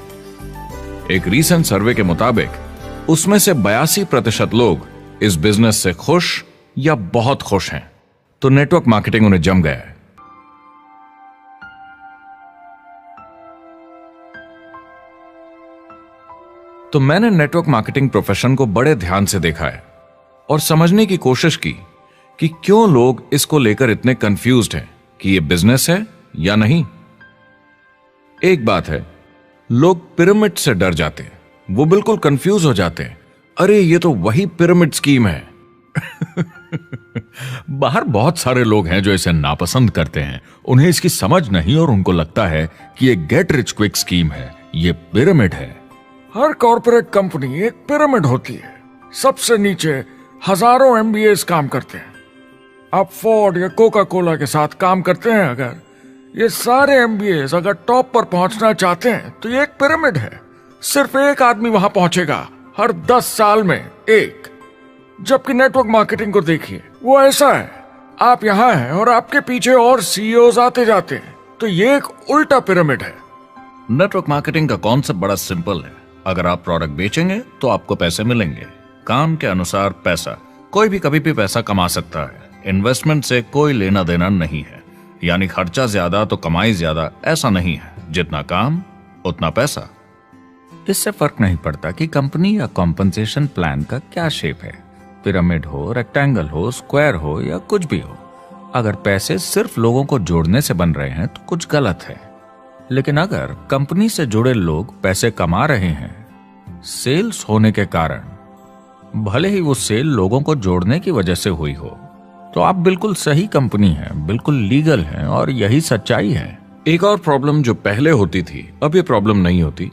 एक रीसेंट सर्वे के मुताबिक उसमें से 82% लोग इस बिजनेस से खुश या बहुत खुश हैं। तो नेटवर्क मार्केटिंग उन्हें जम गया है। तो मैंने नेटवर्क मार्केटिंग प्रोफेशन को बड़े ध्यान से देखा है और समझने की कोशिश की कि क्यों लोग इसको लेकर इतने कंफ्यूज्ड हैं कि ये बिजनेस है या नहीं। एक बात है, लोग पिरामिड से डर जाते हैं, वो बिल्कुल कंफ्यूज हो जाते हैं, अरे ये तो वही पिरामिड स्कीम है। बाहर बहुत सारे लोग हैं जो इसे नापसंद करते हैं, उन्हें इसकी समझ नहीं और उनको लगता है कि ये गेट रिच क्विक स्कीम है, ये पिरामिड है। हर कॉर्पोरेट कंपनी एक पिरामिड होती है, सबसे नीचे हजारों एमबीएस काम करते हैं। आप फोर्ड या कोका कोला के साथ काम करते हैं, अगर ये सारे एमबीएस अगर टॉप पर पहुंचना चाहते हैं तो ये एक पिरामिड है। सिर्फ एक आदमी वहां पहुंचेगा हर 10 साल में एक। जबकि नेटवर्क मार्केटिंग को देखिए, वो ऐसा है, आप यहां हैं और आपके पीछे और सीईओज आते जाते हैं, तो ये एक उल्टा पिरामिड है। नेटवर्क मार्केटिंग का कॉन्सेप्ट बड़ा सिंपल है। अगर आप प्रोडक्ट बेचेंगे तो आपको पैसे मिलेंगे, काम के अनुसार पैसा। कोई भी कभी भी पैसा कमा सकता है, इन्वेस्टमेंट से कोई लेना देना नहीं है। यानी खर्चा ज्यादा तो कमाई ज्यादा, ऐसा नहीं है, जितना काम उतना पैसा। इससे फर्क नहीं पड़ता कि कंपनी या कॉम्पनसेशन प्लान का क्या शेप है, पिरामिड हो, रेक्टेंगल हो, स्क्वायर हो या कुछ भी हो। अगर पैसे सिर्फ लोगों को जोड़ने से बन रहे हैं तो कुछ गलत है। लेकिन अगर कंपनी से जुड़े लोग पैसे कमा रहे हैं सेल्स होने के कारण, भले ही वो सेल लोगों को जोड़ने की वजह से हुई हो, तो आप बिल्कुल सही कंपनी है, बिल्कुल लीगल है और यही सच्चाई है। एक और प्रॉब्लम जो पहले होती थी, अब ये प्रॉब्लम नहीं होती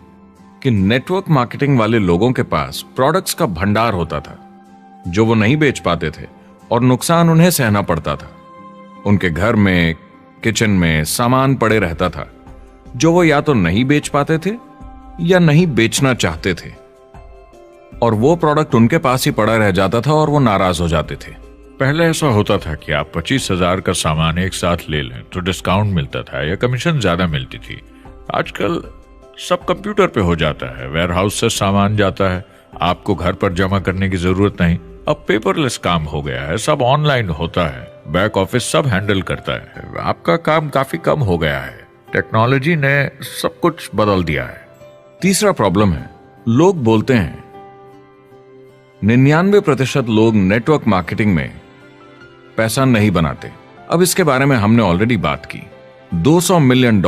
कि नेटवर्क मार्केटिंग वाले लोगों के पास प्रोडक्ट्स का भंडार होता था जो वो नहीं बेच पाते थे और नुकसान उन्हें सहना पड़ता था। उनके घर में, किचन में सामान पड़े रहता था जो वो या तो नहीं बेच पाते थे या नहीं बेचना चाहते थे, और वो प्रोडक्ट उनके पास ही पड़ा रह जाता था और वो नाराज हो जाते थे। पहले ऐसा होता था कि आप 25,000 का सामान एक साथ ले लें तो डिस्काउंट मिलता था या कमीशन ज्यादा मिलती थी। आजकल सब कंप्यूटर पे हो जाता है, वेयरहाउस से सामान जाता है, आपको घर पर जमा करने की जरूरत नहीं। अब पेपरलेस काम हो गया है, सब ऑनलाइन होता है, बैक ऑफिस सब हैंडल करता है, आपका काम काफी कम हो गया है। टेक्नोलॉजी ने सब कुछ बदल दिया है। तीसरा प्रॉब्लम है, लोग बोलते हैं 99% लोग नेटवर्क मार्केटिंग में पैसा नहीं बनाते। अब इसके बारे में हमने ऑलरेडी बात की। $200 मिलियन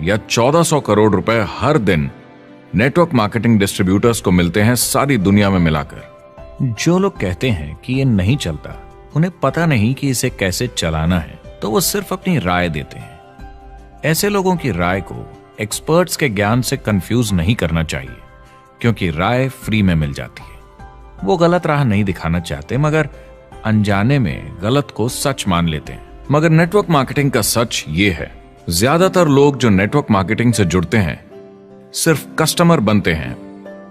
या 1400 करोड़ रुपए हर दिन नेटवर्क मार्केटिंग डिस्ट्रीब्यूटर्स को मिलते हैं सारी दुनिया में मिलाकर। जो लोग कहते हैं कि ये नहीं चलता, उन्हें पता नहीं कि इसे कैसे चलाना है, तो वो सिर्फ अपनी राय देते हैं। ऐसे लोगों की राय को एक्सपर्ट्स के ज्ञान से कंफ्यूज नहीं करना चाहिए, क्योंकि राय फ्री में मिल जाती है। वो गलत राह नहीं दिखाना चाहते, मगर अनजाने में गलत को सच मान लेते हैं। मगर नेटवर्क मार्केटिंग का सच ये है, ज्यादातर लोग जो नेटवर्क मार्केटिंग से जुड़ते हैं सिर्फ कस्टमर बनते हैं,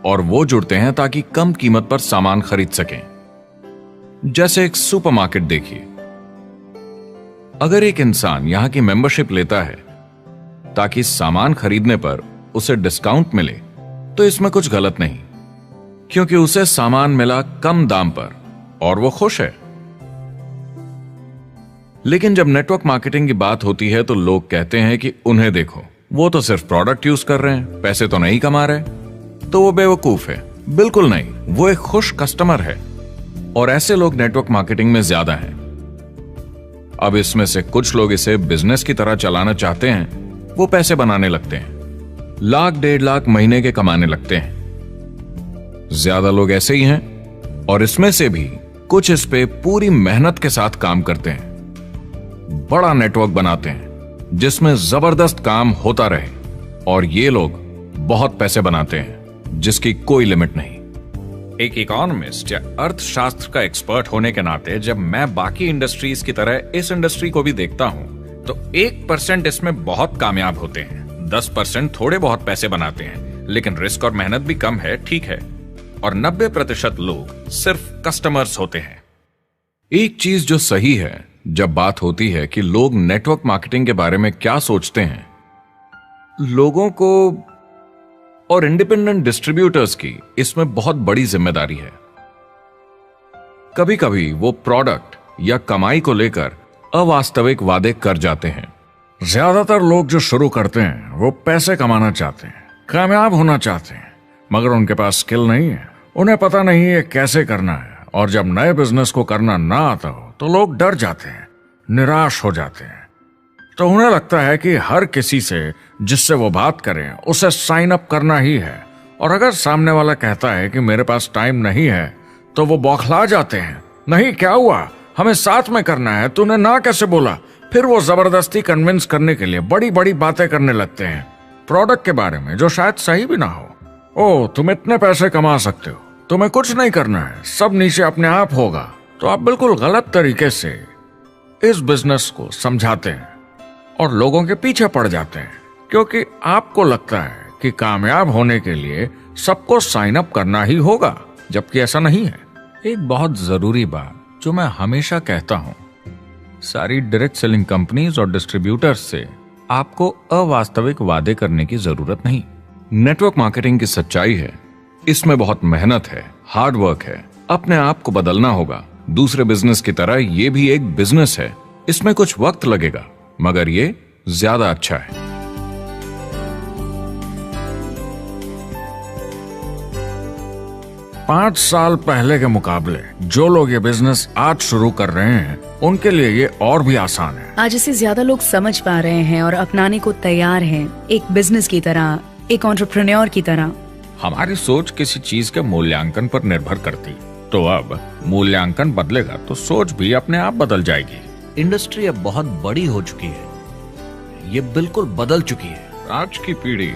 और वो जुड़ते हैं ताकि कम कीमत पर सामान खरीद सकें। जैसे एक सुपरमार्केट देखिए, अगर एक इंसान यहां की मेंबरशिप लेता है ताकि सामान खरीदने पर उसे डिस्काउंट मिले, तो इसमें कुछ गलत नहीं, क्योंकि उसे सामान मिला कम दाम पर और वो खुश है। लेकिन जब नेटवर्क मार्केटिंग की बात होती है तो लोग कहते हैं कि उन्हें देखो, वो तो सिर्फ प्रोडक्ट यूज कर रहे हैं, पैसे तो नहीं कमा रहे, तो वो बेवकूफ है। बिल्कुल नहीं, वो एक खुश कस्टमर है, और ऐसे लोग नेटवर्क मार्केटिंग में ज्यादा हैं। अब इसमें से कुछ लोग इसे बिजनेस की तरह चलाना चाहते हैं, वो पैसे बनाने लगते हैं, लाख 1.5 लाख महीने के कमाने लगते हैं। ज्यादा लोग ऐसे ही हैं, और इसमें से भी कुछ इस पे पूरी मेहनत के साथ काम करते हैं, बड़ा नेटवर्क बनाते हैं जिसमें जबरदस्त काम होता रहे, और ये लोग बहुत पैसे बनाते हैं जिसकी कोई लिमिट नहीं। एक इकोनॉमिस्ट या अर्थशास्त्र का एक्सपर्ट होने के नाते जब मैं बाकी इंडस्ट्रीज की तरह इस इंडस्ट्री को भी देखता हूं, तो 1% इसमें बहुत कामयाब होते हैं, 10% थोड़े बहुत पैसे बनाते हैं, लेकिन रिस्क और मेहनत भी कम है, ठीक है, और 90% लोग सिर्फ कस्टमर्स होते हैं। एक चीज जो सही है जब बात होती है कि लोग नेटवर्क मार्केटिंग के बारे में क्या सोचते हैं, लोगों को और इंडिपेंडेंट डिस्ट्रीब्यूटर्स की इसमें बहुत बड़ी जिम्मेदारी है। कभी कभी वो प्रोडक्ट या कमाई को लेकर अवास्तविक वादे कर जाते हैं। ज्यादातर लोग जो शुरू करते हैं वो पैसे कमाना चाहते हैं, कामयाब होना चाहते हैं, मगर उनके पास स्किल नहीं है, उन्हें पता नहीं है कैसे करना है। और जब नए बिजनेस को करना ना आता हो तो लोग डर जाते हैं, निराश हो जाते हैं। तो उन्हें लगता है कि हर किसी से जिससे वो बात करें उसे साइन अप करना ही है। और अगर सामने वाला कहता है कि मेरे पास टाइम नहीं है तो वो बौखला जाते हैं। नहीं, क्या हुआ, हमें साथ में करना है, तूने ना कैसे बोला। फिर वो जबरदस्ती कन्विंस करने के लिए बड़ी बड़ी बातें करने लगते हैं प्रोडक्ट के बारे में, जो शायद सही भी ना हो। ओ, तुम इतने पैसे कमा सकते हो, तुम्हें कुछ नहीं करना है, सब नीचे अपने आप होगा। तो आप बिल्कुल गलत तरीके से इस बिजनेस को समझाते हैं और लोगों के पीछे पड़ जाते हैं, क्योंकि आपको लगता है कि कामयाब होने के लिए सबको साइन अप करना ही होगा, जबकि ऐसा नहीं है। एक बहुत जरूरी बात जो मैं हमेशा कहता हूं, सारी डायरेक्ट सेलिंग कंपनीज और डिस्ट्रीब्यूटर्स से आपको अवास्तविक वादे करने की जरूरत नहीं। नेटवर्क मार्केटिंग की सच्चाई है, इसमें बहुत मेहनत है, हार्ड वर्क है, अपने आप को बदलना होगा। दूसरे बिजनेस की तरह ये भी एक बिजनेस है, इसमें कुछ वक्त लगेगा मगर ये ज्यादा अच्छा है। 5 साल पहले के मुकाबले जो लोग ये बिजनेस आज शुरू कर रहे हैं उनके लिए ये और भी आसान है। आज इसे ज्यादा लोग समझ पा रहे हैं और अपनाने को तैयार हैं, एक बिजनेस की तरह, एक एंटरप्रेन्योर की तरह। हमारी सोच किसी चीज के मूल्यांकन पर निर्भर करती, तो अब मूल्यांकन बदलेगा तो सोच भी अपने आप बदल जाएगी। इंडस्ट्री अब बहुत बड़ी हो चुकी है, ये बिल्कुल बदल चुकी है। आज की पीढ़ी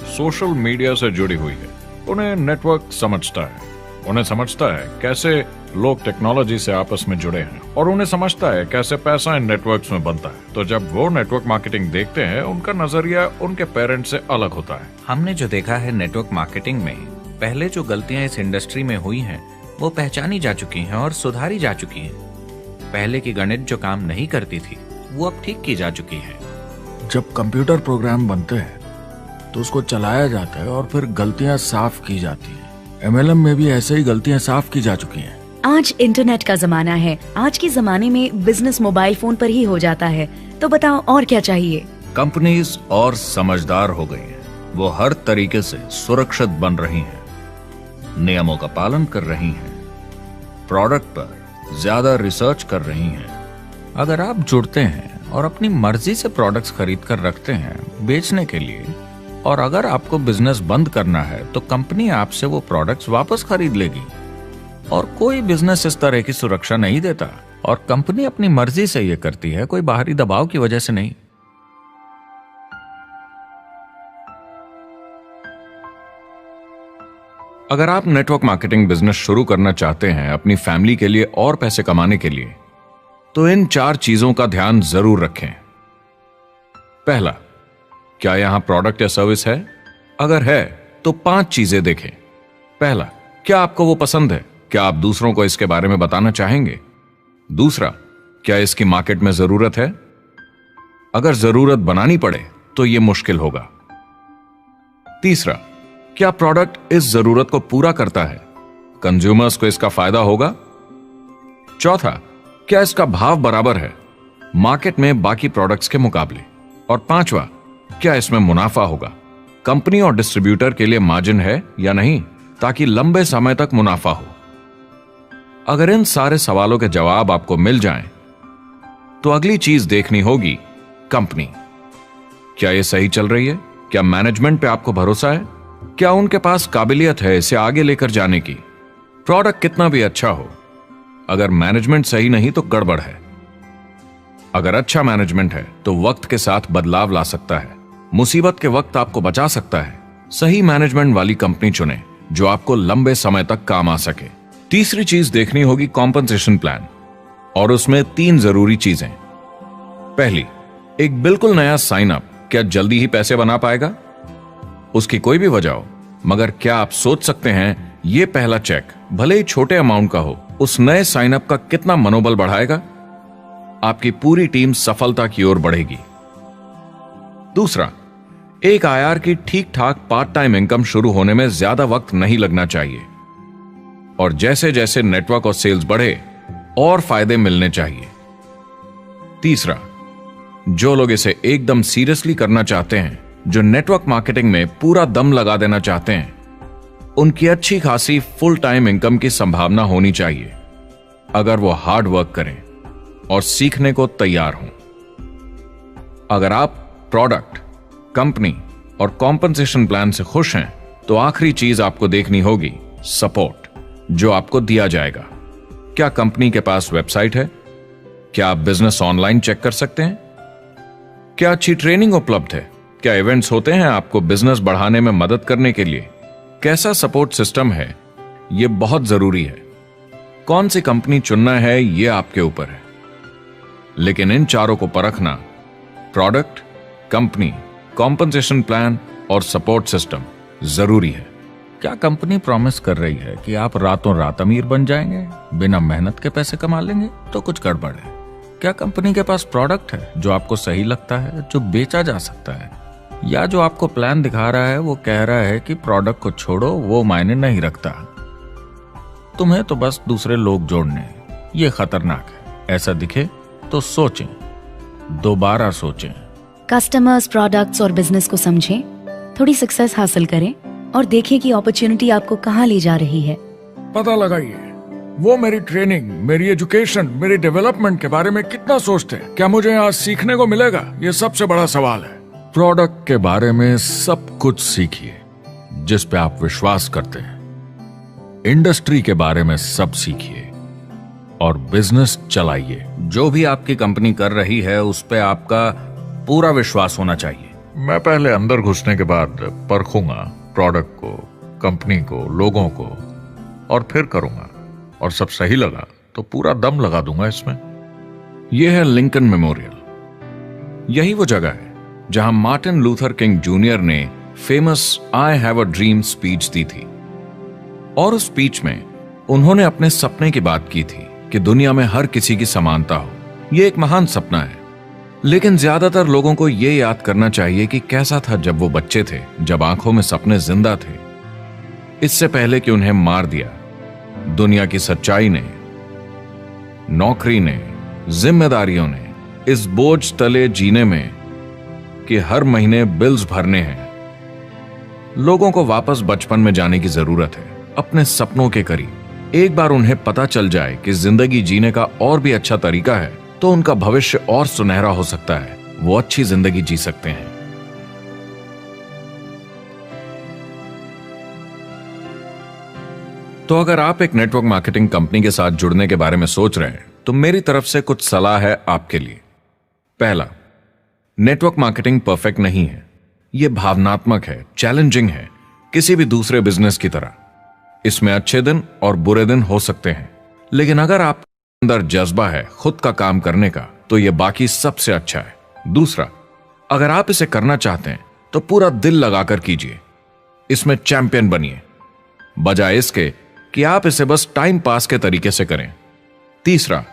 सोशल मीडिया से जुड़ी हुई है, उन्हें नेटवर्क समझता है, उन्हें समझता है कैसे लोग टेक्नोलॉजी से आपस में जुड़े हैं और उन्हें समझता है कैसे पैसा इन नेटवर्क्स में बनता है। तो जब वो नेटवर्क मार्केटिंग देखते हैं, उनका नजरिया उनके पेरेंट्स से अलग होता है। हमने जो देखा है नेटवर्क मार्केटिंग में, पहले जो गलतियां इस इंडस्ट्री में हुई हैं वो पहचानी जा चुकी हैं और सुधारी जा चुकी हैं। पहले की गणित जो काम नहीं करती थी वो अब ठीक की जा चुकी है। जब कंप्यूटर प्रोग्राम बनते हैं तो उसको चलाया जाता है और फिर गलतियां साफ की जाती हैं। MLM में भी ऐसे ही गलतियां साफ की जा चुकी हैं। आज इंटरनेट का जमाना है, आज के जमाने में बिजनेस मोबाइल फोन पर ही हो जाता है। तो बताओ और क्या चाहिए। कंपनीज और समझदार हो गई हैं, वो हर तरीके से सुरक्षित बन रही हैं, नियमों का पालन कर रही हैं, प्रोडक्ट पर ज्यादा रिसर्च कर रही हैं। अगर आप जुड़ते हैं और अपनी मर्जी से प्रोडक्ट्स खरीद कर रखते हैं बेचने के लिए, और अगर आपको बिजनेस बंद करना है तो कंपनी आपसे वो प्रोडक्ट्स वापस खरीद लेगी। और कोई बिजनेस इस तरह की सुरक्षा नहीं देता, और कंपनी अपनी मर्जी से ये करती है, कोई बाहरी दबाव की वजह से नहीं। अगर आप नेटवर्क मार्केटिंग बिजनेस शुरू करना चाहते हैं अपनी फैमिली के लिए और पैसे कमाने के लिए, तो इन 4 चीजों का ध्यान जरूर रखें। पहला, क्या यहां प्रोडक्ट या सर्विस है? अगर है तो 5 चीजें देखें। पहला, क्या आपको वो पसंद है? क्या आप दूसरों को इसके बारे में बताना चाहेंगे? दूसरा, क्या इसकी मार्केट में जरूरत है? अगर जरूरत बनानी पड़े तो यह मुश्किल होगा। तीसरा, क्या प्रोडक्ट इस जरूरत को पूरा करता है? कंज्यूमर्स को इसका फायदा होगा? चौथा, क्या इसका भाव बराबर है मार्केट में बाकी प्रोडक्ट्स के मुकाबले? और पांचवा, क्या इसमें मुनाफा होगा? कंपनी और डिस्ट्रीब्यूटर के लिए मार्जिन है या नहीं, ताकि लंबे समय तक मुनाफा हो। अगर इन सारे सवालों के जवाब आपको मिल जाएं, तो अगली चीज देखनी होगी कंपनी। क्या यह सही चल रही है? क्या मैनेजमेंट पे आपको भरोसा है? क्या उनके पास काबिलियत है इसे आगे लेकर जाने की? प्रोडक्ट कितना भी अच्छा हो, अगर मैनेजमेंट सही नहीं तो गड़बड़ है। अगर अच्छा मैनेजमेंट है तो वक्त के साथ बदलाव ला सकता है, मुसीबत के वक्त आपको बचा सकता है। सही मैनेजमेंट वाली कंपनी चुने जो आपको लंबे समय तक काम आ सके। तीसरी चीज देखनी होगी कॉम्पनसेशन प्लान, और उसमें 3 जरूरी चीजें। पहली, एक बिल्कुल नया साइन अप क्या जल्दी ही पैसे बना पाएगा? उसकी कोई भी वजह हो, मगर क्या आप सोच सकते हैं यह पहला चेक, भले ही छोटे अमाउंट का हो, उस नए साइन अप का कितना मनोबल बढ़ाएगा? आपकी पूरी टीम सफलता की ओर बढ़ेगी। दूसरा, एक IR की ठीक ठाक पार्ट टाइम इनकम शुरू होने में ज्यादा वक्त नहीं लगना चाहिए, और जैसे जैसे नेटवर्क और सेल्स बढ़े और फायदे मिलने चाहिए। तीसरा, जो लोग इसे एकदम सीरियसली करना चाहते हैं, जो नेटवर्क मार्केटिंग में पूरा दम लगा देना चाहते हैं, उनकी अच्छी खासी फुल टाइम इनकम की संभावना होनी चाहिए अगर वो हार्ड वर्क करें और सीखने को तैयार हों। अगर आप प्रोडक्ट, कंपनी और कॉम्पनसेशन प्लान से खुश हैं तो आखिरी चीज आपको देखनी होगी सपोर्ट जो आपको दिया जाएगा। क्या कंपनी के पास वेबसाइट है? क्या आप बिजनेस ऑनलाइन चेक कर सकते हैं? क्या अच्छी ट्रेनिंग उपलब्ध है? क्या इवेंट्स होते हैं आपको बिजनेस बढ़ाने में मदद करने के लिए? कैसा सपोर्ट सिस्टम है? यह बहुत जरूरी है। कौन सी कंपनी चुनना है यह आपके ऊपर है, लेकिन इन चारों को परखना, प्रोडक्ट, कंपनी, कॉम्पनसेशन प्लान और सपोर्ट सिस्टम, जरूरी है। क्या कंपनी प्रॉमिस कर रही है कि आप रातों रात अमीर बन जाएंगे, बिना मेहनत के पैसे कमा लेंगे? तो कुछ गड़बड़ है। क्या कंपनी के पास प्रोडक्ट है जो आपको सही लगता है, जो बेचा जा सकता है? या जो आपको प्लान दिखा रहा है वो कह रहा है कि प्रोडक्ट को छोड़ो, वो मायने नहीं रखता, तुम्हें तो बस दूसरे लोग जोड़ने हैं? ये खतरनाक है। ऐसा दिखे तो सोचें, दोबारा सोचें। कस्टमर्स, प्रोडक्ट्स और बिजनेस को समझें, थोड़ी सक्सेस हासिल करें और देखें कि अपॉर्चुनिटी आपको कहां ले जा रही है। पता लगाइए वो मेरी ट्रेनिंग, मेरी एजुकेशन, मेरी डेवलपमेंट के बारे में कितना सोचते हैं। क्या मुझे यहाँ सीखने को मिलेगा? ये सबसे बड़ा सवाल है। प्रोडक्ट के बारे में सब कुछ सीखिए जिस पे आप विश्वास करते हैं। इंडस्ट्री के बारे में सब सीखिए और बिजनेस चलाइए। जो भी आपकी कंपनी कर रही है उस पे आपका पूरा विश्वास होना चाहिए। मैं पहले अंदर घुसने के बाद परखूंगा प्रोडक्ट को, कंपनी को, लोगों को, और फिर करूंगा, और सब सही लगा तो पूरा दम लगा दूंगा इसमें। यह है लिंकन मेमोरियल। यही वो जगह है जहां मार्टिन लूथर किंग जूनियर ने famous I have a dream speech दी थी। और उस स्पीच में उन्होंने अपने सपने की बात की थी कि दुनिया में हर किसी की समानता हो। यह एक महान सपना है, लेकिन ज्यादातर लोगों को यह याद करना चाहिए कि कैसा था जब वो बच्चे थे, जब आंखों में सपने जिंदा थे, इससे पहले कि उन्हें मार दिया दुनिया की सच्चाई ने, नौकरी ने, जिम्मेदारियों ने, इस बोझ तले जीने में कि हर महीने बिल्स भरने हैं। लोगों को वापस बचपन में जाने की जरूरत है, अपने सपनों के करीब। एक बार उन्हें पता चल जाए कि जिंदगी जीने का और भी अच्छा तरीका है तो उनका भविष्य और सुनहरा हो सकता है। वो अच्छी जिंदगी जी सकते हैं। तो अगर आप एक नेटवर्क मार्केटिंग कंपनी के साथ जुड़ने के बारे में सोच रहे हैं तो मेरी तरफ से कुछ सलाह है आपके लिए। पहला, नेटवर्क मार्केटिंग परफेक्ट नहीं है। यह भावनात्मक है, चैलेंजिंग है, किसी भी दूसरे बिजनेस की तरह। इसमें अच्छे दिन और बुरे दिन हो सकते हैं, लेकिन अगर आप अंदर जज्बा है खुद का काम करने का तो यह बाकी सबसे अच्छा है। दूसरा, अगर आप इसे करना चाहते हैं तो पूरा दिल लगाकर कीजिए। इसमें चैंपियन बनिए, बजाय इसके कि आप इसे बस टाइम पास के तरीके से करें। तीसरा,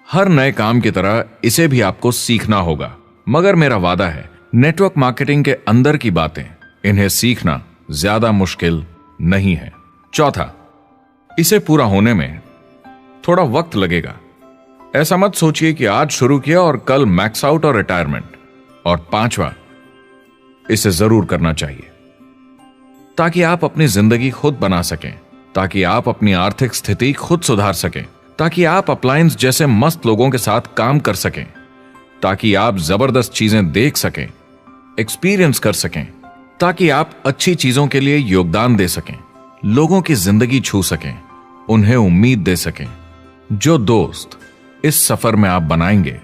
हर नए काम की तरह इसे भी आपको सीखना होगा, मगर मेरा वादा है नेटवर्क मार्केटिंग के अंदर की बातें, इन्हें सीखना ज्यादा मुश्किल नहीं है। चौथा, इसे पूरा होने में थोड़ा वक्त लगेगा। ऐसा मत सोचिए कि आज शुरू किया और कल मैक्स आउट और रिटायरमेंट। और पांचवा, इसे जरूर करना चाहिए ताकि आप अपनी जिंदगी खुद बना सकें, ताकि आप अपनी आर्थिक स्थिति खुद सुधार सकें, ताकि आप अप्लायंस जैसे मस्त लोगों के साथ काम कर सकें, ताकि आप जबरदस्त चीजें देख सकें, एक्सपीरियंस कर सकें, ताकि आप अच्छी चीजों के लिए योगदान दे सकें, लोगों की जिंदगी छू सकें, उन्हें उम्मीद दे सकें। जो दोस्त इस सफर में आप बनाएंगे,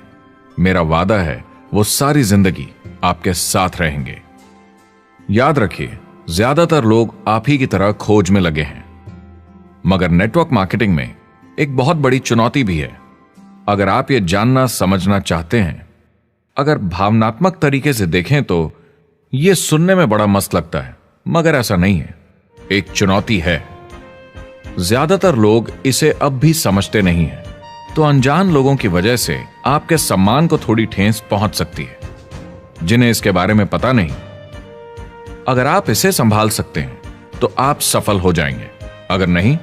मेरा वादा है वो सारी जिंदगी आपके साथ रहेंगे। याद रखिए, ज्यादातर लोग आप ही की तरह खोज में लगे हैं, मगर नेटवर्क मार्केटिंग में एक बहुत बड़ी चुनौती भी है। अगर आप ये जानना समझना चाहते हैं, अगर भावनात्मक तरीके से देखें तो यह सुनने में बड़ा मस्त लगता है, मगर ऐसा नहीं है। एक चुनौती है। ज्यादातर लोग इसे अब भी समझते नहीं हैं, तो अनजान लोगों की वजह से आपके सम्मान को थोड़ी ठेस पहुंच सकती है, जिन्हें इसके बारे में पता नहीं। अगर आप इसे संभाल सकते हैं तो आप सफल हो जाएंगे, अगर नहीं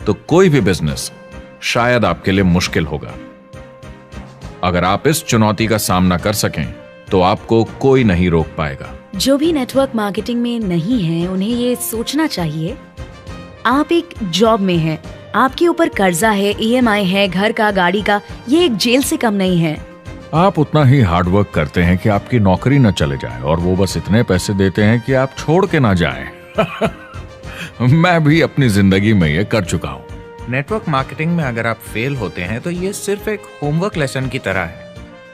तो कोई भी बिजनेस शायद आपके लिए मुश्किल होगा। अगर आप इस चुनौती का सामना कर सकें तो आपको कोई नहीं रोक पाएगा। जो भी नेटवर्क मार्केटिंग में नहीं है उन्हें ये सोचना चाहिए, आप एक जॉब में हैं, आपके ऊपर कर्जा है, EMI है, घर का, गाड़ी का, ये एक जेल से कम नहीं है। आप उतना ही हार्डवर्क करते हैं कि आपकी नौकरी न चले जाए और वो बस इतने पैसे देते हैं कि आप छोड़ के ना जाएं। मैं भी अपनी जिंदगी में ये कर चुका हूँ। नेटवर्क मार्केटिंग में अगर आप फेल होते हैं तो ये सिर्फ एक होमवर्क लेसन की तरह है,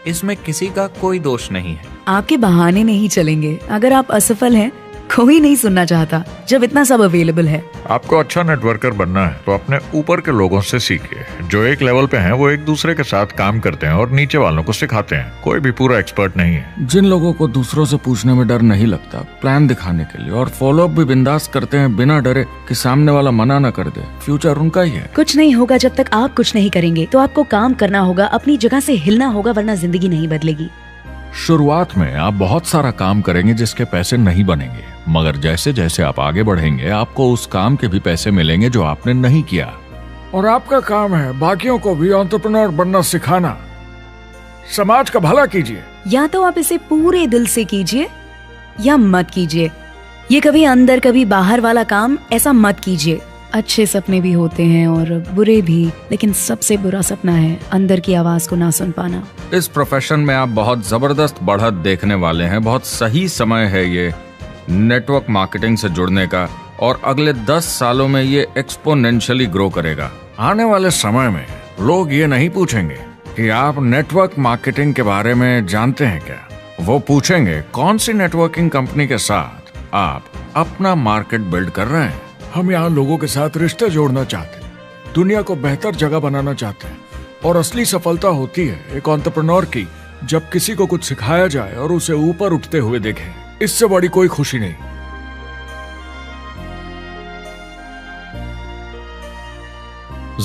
इसमें किसी का कोई दोष नहीं है। आपके बहाने नहीं चलेंगे। अगर आप असफल हैं, कोई नहीं सुनना चाहता जब इतना सब अवेलेबल है। आपको अच्छा नेटवर्कर बनना है तो अपने ऊपर के लोगों से सीखिए। जो एक लेवल पे हैं वो एक दूसरे के साथ काम करते हैं और नीचे वालों को सिखाते हैं। कोई भी पूरा एक्सपर्ट नहीं है। जिन लोगों को दूसरों से पूछने में डर नहीं लगता, प्लान दिखाने के लिए और फॉलो अप भी बिंदास करते हैं बिना डरे कि सामने वाला मना न कर दे, फ्यूचर उनका ही है। कुछ नहीं होगा जब तक आप कुछ नहीं करेंगे। तो आपको काम करना होगा, अपनी जगह से हिलना होगा, वरना जिंदगी नहीं बदलेगी। शुरुआत में आप बहुत सारा काम करेंगे जिसके पैसे नहीं बनेंगे, मगर जैसे जैसे आप आगे बढ़ेंगे आपको उस काम के भी पैसे मिलेंगे जो आपने नहीं किया। और आपका काम है बाकियों को भी एंटरप्रेन्योर बनना सिखाना। समाज का भला कीजिए। या तो आप इसे पूरे दिल से कीजिए या मत कीजिए। ये कभी अंदर कभी बाहर वाला काम ऐसा मत कीजिए। अच्छे सपने भी होते हैं और बुरे भी, लेकिन सबसे बुरा सपना है अंदर की आवाज को ना सुन पाना। इस प्रोफेशन में आप बहुत जबरदस्त बढ़त देखने वाले हैं। बहुत सही समय है ये नेटवर्क मार्केटिंग से जुड़ने का और अगले 10 सालों में ये एक्सपोनेंशियली ग्रो करेगा। आने वाले समय में लोग ये नहीं पूछेंगे कि आप नेटवर्क मार्केटिंग के बारे में जानते हैं क्या, वो पूछेंगे कौन सी नेटवर्किंग कंपनी के साथ आप अपना मार्केट बिल्ड कर रहे हैं। हम यहाँ लोगों के साथ रिश्ते जोड़ना चाहते हैं, दुनिया को बेहतर जगह बनाना चाहते हैं। और असली सफलता होती है एक एंटरप्रेन्योर की जब किसी को कुछ सिखाया जाए और उसे ऊपर उठते हुए देखें। इससे बड़ी कोई खुशी नहीं।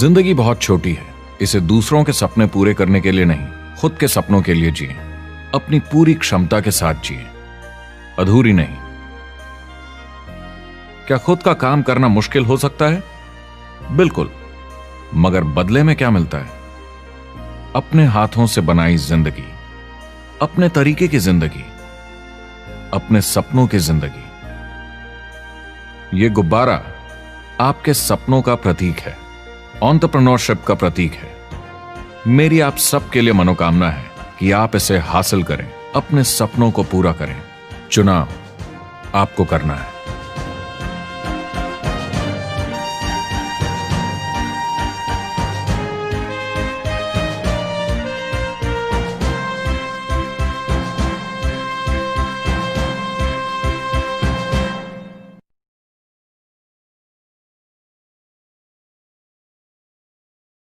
जिंदगी बहुत छोटी है, इसे दूसरों के सपने पूरे करने के लिए नहीं, खुद के सपनों के लिए जिए। अपनी पूरी क्षमता के साथ जिए, अधूरी नहीं। क्या खुद का काम करना मुश्किल हो सकता है? बिल्कुल, मगर बदले में क्या मिलता है? अपने हाथों से बनाई जिंदगी, अपने तरीके की जिंदगी, अपने सपनों की जिंदगी। यह गुब्बारा आपके सपनों का प्रतीक है, एंटरप्रेन्योरशिप का प्रतीक है। मेरी आप सबके लिए मनोकामना है कि आप इसे हासिल करें, अपने सपनों को पूरा करें। चुनाव आपको करना है।